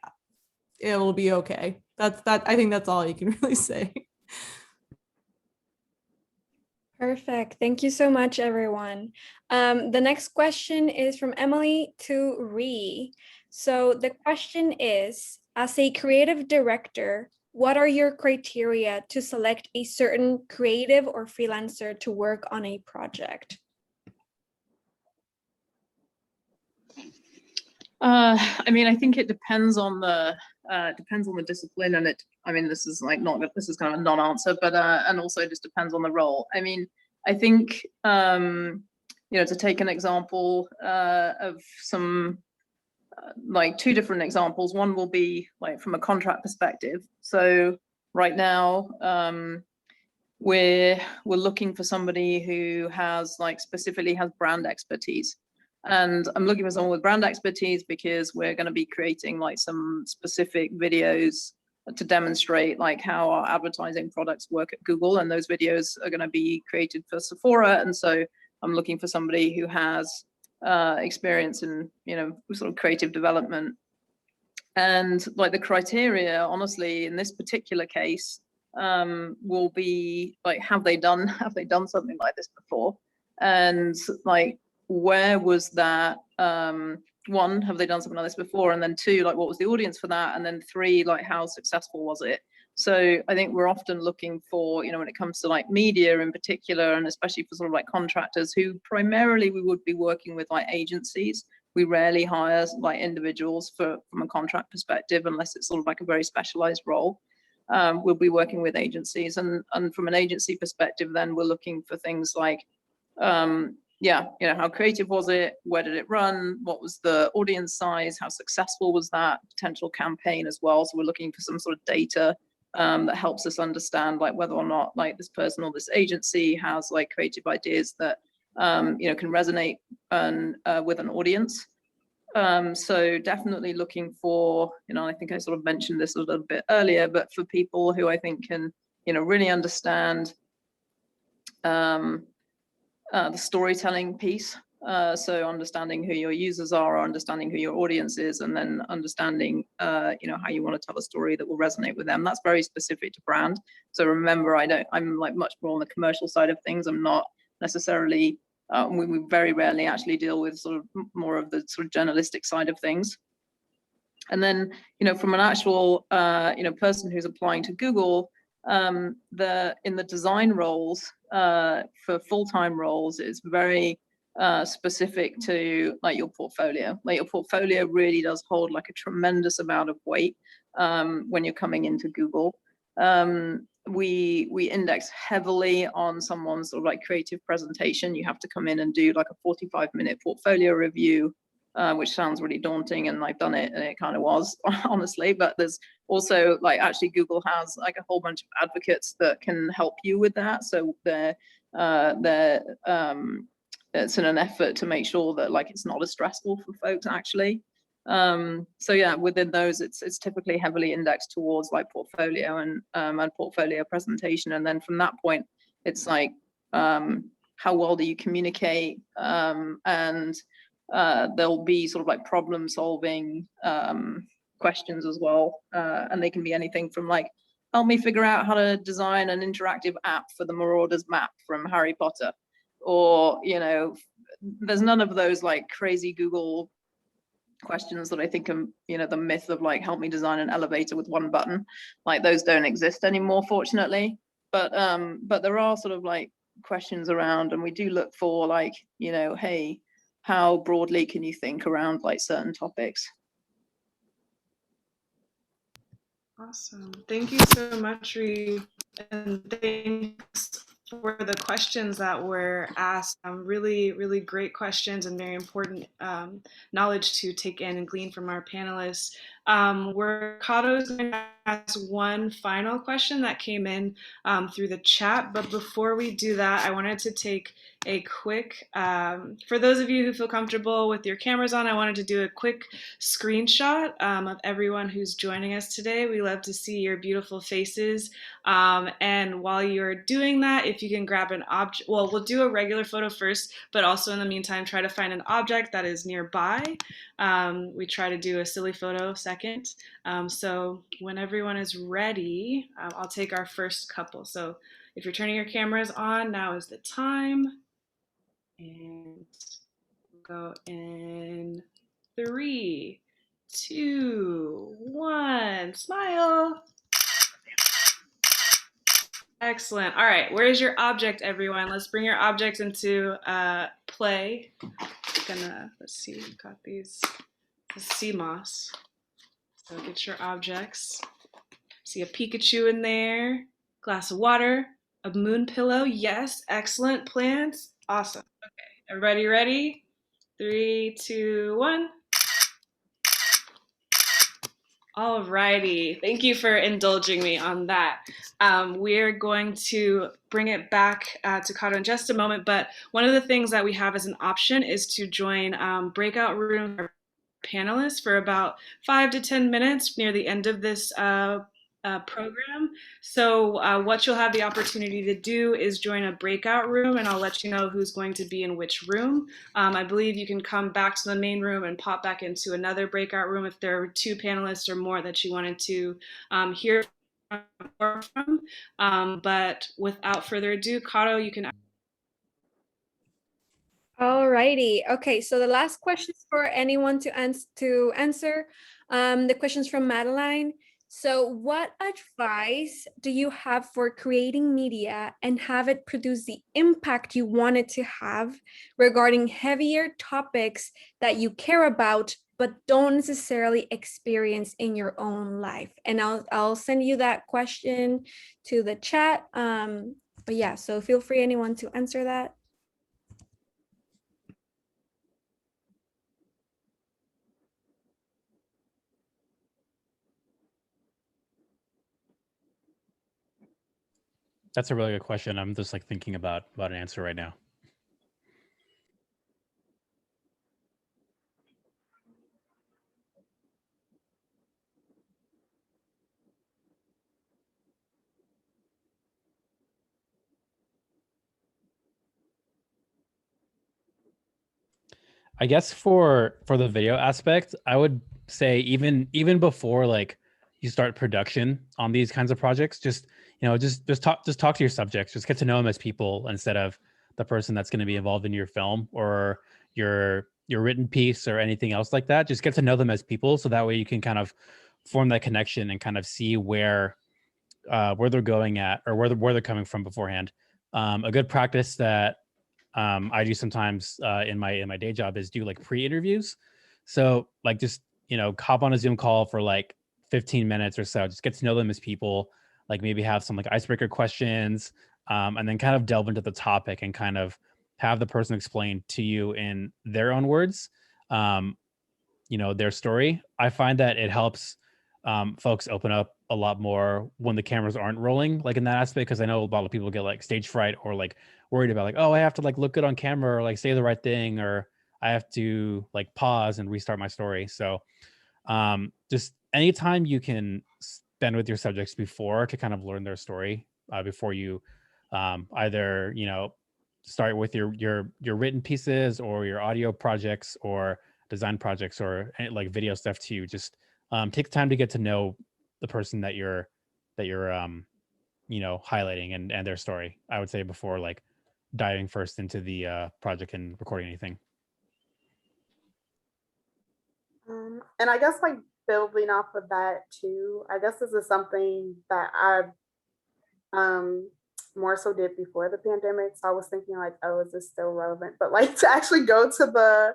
it'll be okay. I think that's all you can really say. Perfect. Thank you so much, everyone. The next question is from Emily to Ree. So the question is, as a creative director, what are your criteria to select a certain creative or freelancer to work on a project? I think it depends on the discipline, and this is kind of a non-answer, but and also just depends on the role. I think to take an example of some like two different examples. One will be like from a contract perspective. So right now we're looking for somebody who has specifically has brand expertise. And I'm looking for someone with brand expertise because we're going to be creating some specific videos to demonstrate how our advertising products work at Google. And those videos are going to be created for Sephora. And so I'm looking for somebody who has experience in, sort of creative development. And the criteria, honestly, in this particular case, will be have they done something like this before? And where was that? One, have they done something like this before? And then two, what was the audience for that? And then three, how successful was it? So I think we're often looking for, when it comes to media in particular, and especially for sort of contractors who primarily we would be working with agencies. We rarely hire individuals from a contract perspective, unless it's sort of a very specialized role. We'll be working with agencies, and from an agency perspective, then we're looking for things like, how creative was it? Where did it run? What was the audience size? How successful was that potential campaign as well? So we're looking for some sort of data that helps us understand whether or not this person or this agency has creative ideas that can resonate with an audience. So definitely looking for, I think I sort of mentioned this a little bit earlier, but for people who I think can, really understand the storytelling piece So understanding who your users are, or understanding who your audience is, and then understanding, you know, how you want to tell a story that will resonate with them. That's very specific to brand. So remember, I'm like much more on the commercial side of things. I'm not necessarily, we very rarely actually deal with sort of more of the sort of journalistic side of things. And then, you know, from an actual, you know, person who's applying to Google, in the design roles, for full-time roles, it's very specific to like your portfolio. Like your portfolio really does hold like a tremendous amount of weight when you're coming into Google. We index heavily on someone's sort of like creative presentation. You have to come in and do like a 45-minute portfolio review, which sounds really daunting, and I've done it and it kind of was, honestly. But there's also like, actually Google has like a whole bunch of advocates that can help you with that. So it's in an effort to make sure that like it's not as stressful for folks actually. So yeah, within those, it's typically heavily indexed towards like portfolio and portfolio presentation. And then from that point, it's like, how well do you communicate? And there'll be sort of like problem solving questions as well. And they can be anything from like, help me figure out how to design an interactive app for the Marauders map from Harry Potter. Or, you know, there's none of those like crazy Google questions that I think are, you know, the myth of like, help me design an elevator with one button. Like those don't exist anymore, fortunately. But there are sort of like questions around, and we do look for like, you know, hey, how broadly can you think around like certain topics? Awesome. Thank you so much, Reeve. And thanks for the questions that were asked. Really, really great questions and very important knowledge to take in and glean from our panelists. Kato is going to ask one final question that came in through the chat. But before we do that, I wanted to take a quick, for those of you who feel comfortable with your cameras on, I wanted to do a quick screenshot of everyone who's joining us today. We love to see your beautiful faces. And while you're doing that, if you can grab an object, well, we'll do a regular photo first, but also in the meantime, try to find an object that is nearby. We try to do a silly photo second. So when everyone is ready, I'll take our first couple. So if you're turning your cameras on, now is the time. And we'll go in 3, 2, 1, smile. Excellent. All right, where's your object, everyone? Let's bring your objects into play. Let's see, got these CMOS. So get your objects. See a Pikachu in there, glass of water, a moon pillow. Yes, excellent. Plants. Awesome. Okay, everybody ready? 3, 2, 1. All righty. Thank you for indulging me on that. We're going to bring it back to Kato in just a moment, but one of the things that we have as an option is to join Breakout Room panelists for about 5 to 10 minutes near the end of this program. So what you'll have the opportunity to do is join a breakout room, and I'll let you know who's going to be in which room. I believe you can come back to the main room and pop back into another breakout room if there are 2 panelists or more that you wanted to hear from. But without further ado, Kato, you can. Alrighty. Okay, so the last questions for anyone to answer. The questions from Madeline. So what advice do you have for creating media and have it produce the impact you want it to have regarding heavier topics that you care about but don't necessarily experience in your own life? And I'll send you that question to the chat. But yeah, so feel free, anyone, to answer that. That's a really good question. I'm just like thinking about an answer right now. I guess for the video aspect, I would say even before like you start production on these kinds of projects, just just talk to your subjects, just get to know them as people instead of the person that's going to be involved in your film or your written piece or anything else like that. Just get to know them as people, so that way you can kind of form that connection and kind of see where they're going at or where they're coming from beforehand. A good practice that I do sometimes in my day job is do like pre-interviews. So like just hop on a Zoom call for like 15 minutes or so, just get to know them as people, like maybe have some like icebreaker questions, and then kind of delve into the topic and kind of have the person explain to you in their own words, their story. I find that it helps folks open up a lot more when the cameras aren't rolling, like in that aspect, because I know a lot of people get like stage fright or like worried about like, oh, I have to like look good on camera or like say the right thing, or I have to like pause and restart my story. So just anytime you can spend with your subjects before to kind of learn their story before you either start with your written pieces or your audio projects or design projects or like video stuff too. Just take the time to get to know the person that you're highlighting and their story, I would say, before like diving first into the project and recording anything. And I guess like building off of that too, I guess this is something that I more so did before the pandemic. So I was thinking like, oh, is this still relevant? But like to actually go to the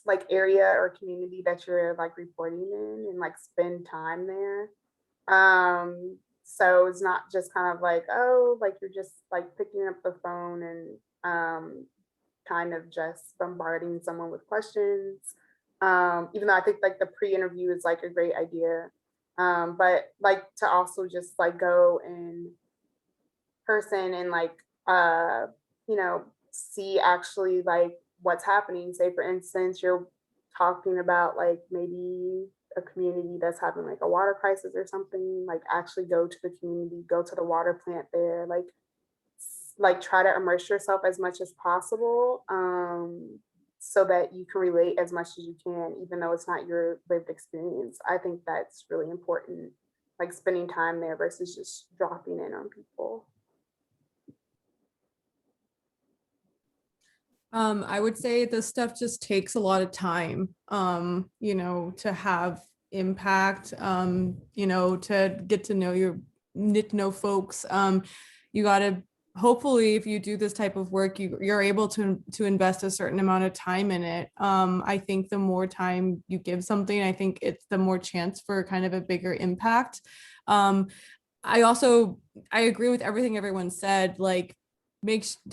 like area or community that you're like reporting in and like spend time there. So it's not just kind of like, oh, like you're just like picking up the phone and kind of just bombarding someone with questions. Even though I think like the pre-interview is like a great idea. But like to also just like go in person and like see actually like what's happening. Say for instance, you're talking about like maybe a community that's having like a water crisis or something, like actually go to the community, go to the water plant there, like try to immerse yourself as much as possible, so that you can relate as much as you can, even though it's not your lived experience. I think that's really important, like spending time there versus just dropping in on people. I would say this stuff just takes a lot of time, to have impact, to get to know folks. You got to, hopefully, if you do this type of work, you're able to invest a certain amount of time in it. I think the more time you give something, I think it's the more chance for kind of a bigger impact. I agree with everything everyone said, like,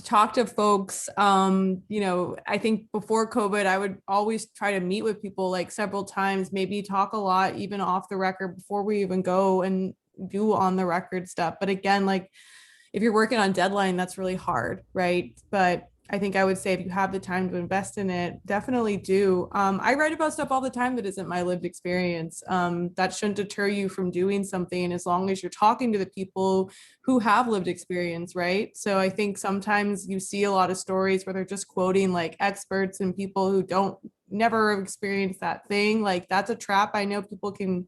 talk to folks. I think before COVID, I would always try to meet with people like several times, maybe talk a lot, even off the record before we even go and do on the record stuff. But again, like if you're working on deadline, that's really hard, right? But I think I would say if you have the time to invest in it, definitely do. I write about stuff all the time that isn't my lived experience. That shouldn't deter you from doing something as long as you're talking to the people who have lived experience, right? So I think sometimes you see a lot of stories where they're just quoting like experts and people who never experienced that thing. Like that's a trap I know people can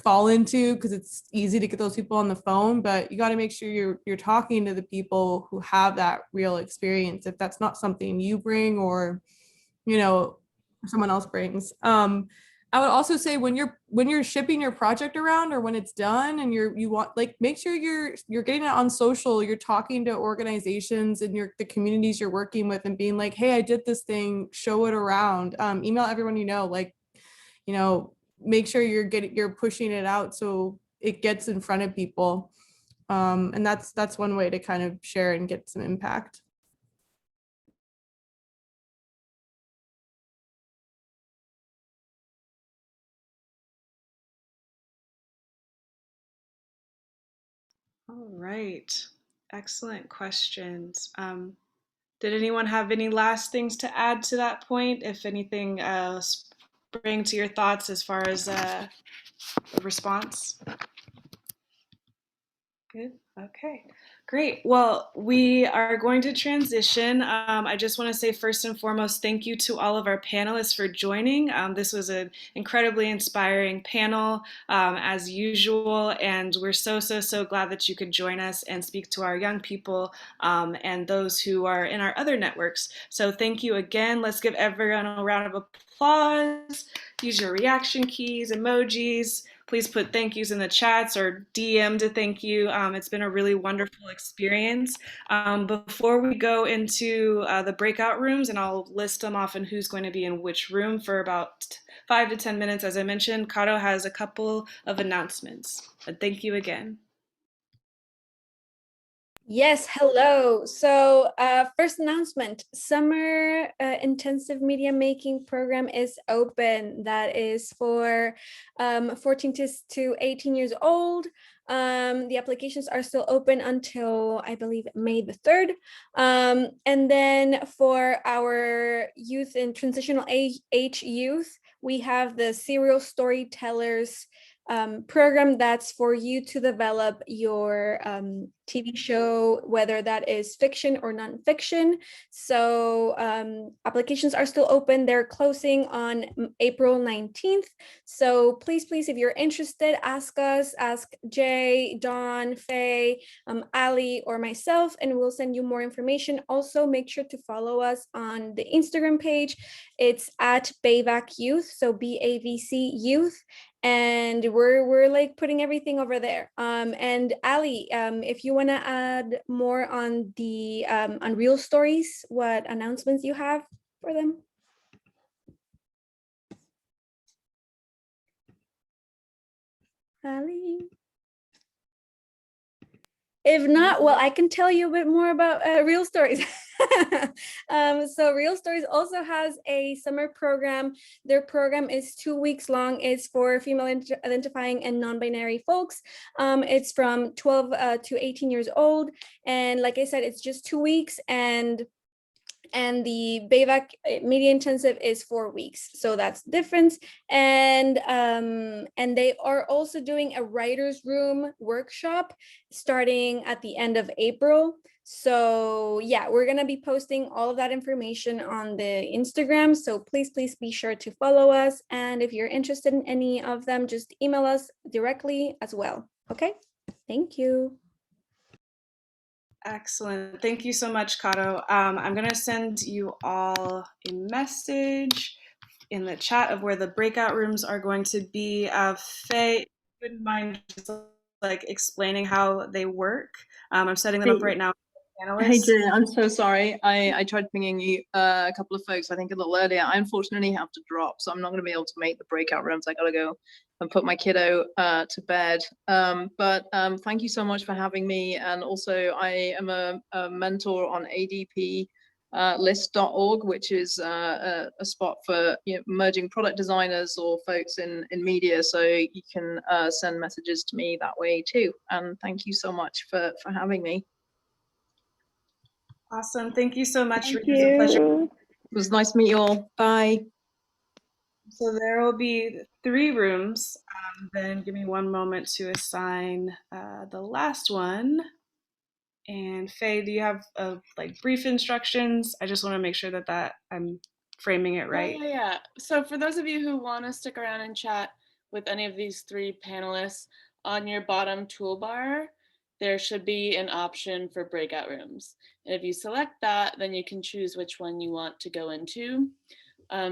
fall into because it's easy to get those people on the phone, but you got to make sure you're talking to the people who have that real experience, if that's not something you bring or someone else brings. I would also say when you're shipping your project around or when it's done and you want, like, make sure you're getting it on social, you're talking to organizations and the communities you're working with and being like, hey, I did this thing, show it around. Email everyone make sure you're pushing it out so it gets in front of people. And that's one way to kind of share and get some impact. All right, excellent questions. Did anyone have any last things to add to that point? If anything spring to your thoughts as far as a response? Good. Okay, great. Well, we are going to transition. I just want to say first and foremost, thank you to all of our panelists for joining. This was an incredibly inspiring panel as usual, and we're so glad that you could join us and speak to our young people and those who are in our other networks. So thank you again. Let's give everyone a round of applause. Use your reaction keys, emojis. Please put thank yous in the chats or DM to thank you. It's been a really wonderful experience. Before we go into the breakout rooms, and I'll list them off and who's going to be in which room for about 5 to 10 minutes, as I mentioned, Kato has a couple of announcements. But thank you again. Yes, hello. So first announcement, summer intensive media making program is open. That is for 14 to 18 years old. The applications are still open until, I believe, May the 3rd. And then for our youth and transitional age youth, we have the Serial Storytellers program that's for you to develop your TV show, whether that is fiction or nonfiction. So applications are still open. They're closing on April 19th. So please, if you're interested, ask us, ask Jay, Dawn, Faye, Ali, or myself, and we'll send you more information. Also, make sure to follow us on the Instagram page. It's at BAVC Youth, so BAVC Youth. And we're like putting everything over there. And Ali, if you want to add more on the on Real Stories, what announcements you have for them? Ali. If not, well, I can tell you a bit more about Real Stories. So Real Stories also has a summer program. Their program is 2 weeks long. It's for female identifying and non-binary folks. It's from 12 to 18 years old. And like I said, it's just 2 weeks, and the BAVC Media Intensive is 4 weeks, so that's the difference. And they are also doing a writer's room workshop starting at the end of April. So yeah, we're gonna be posting all of that information on the Instagram, so please be sure to follow us, and if you're interested in any of them, just email us directly as well. Okay, thank you. Excellent. Thank you so much, Kato. I'm going to send you all a message in the chat of where the breakout rooms are going to be. Faye, if you wouldn't mind just like explaining how they work. I'm setting them up right now. Hey Jay, I'm so sorry. I tried pinging you a couple of folks, I think a little earlier. I unfortunately have to drop, so I'm not going to be able to make the breakout rooms. I got to go and put my kiddo to bed. But thank you so much for having me. And also I am a mentor on ADPlist.org, which is a spot for emerging product designers or folks in media. So you can send messages to me that way too. And thank you so much for having me. Awesome. Thank you so much. Thank It was a pleasure. It was nice to meet you all. Bye. So there will be 3 rooms. Then give me one moment to assign the last one. And Faye, do you have like brief instructions? I just want to make sure that I'm framing it right. Yeah. So for those of you who want to stick around and chat with any of these 3 panelists, on your bottom toolbar, there should be an option for breakout rooms. And if you select that, then you can choose which one you want to go into.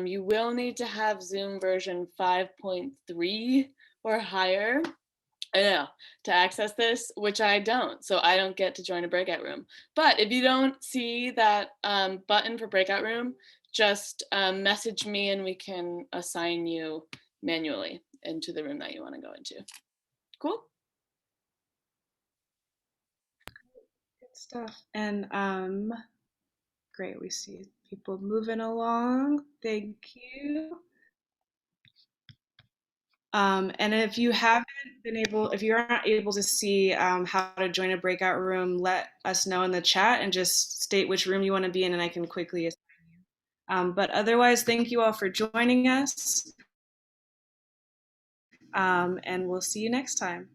You will need to have Zoom version 5.3 or higher to access this, which I don't. So I don't get to join a breakout room. But if you don't see that button for breakout room, just message me and we can assign you manually into the room that you want to go into. Cool. Good stuff. And great, we see people moving along. Thank you. And if you haven't been able, if you're not able to see how to join a breakout room, let us know in the chat and just state which room you want to be in, and I can quickly assign you. But otherwise, thank you all for joining us, and we'll see you next time.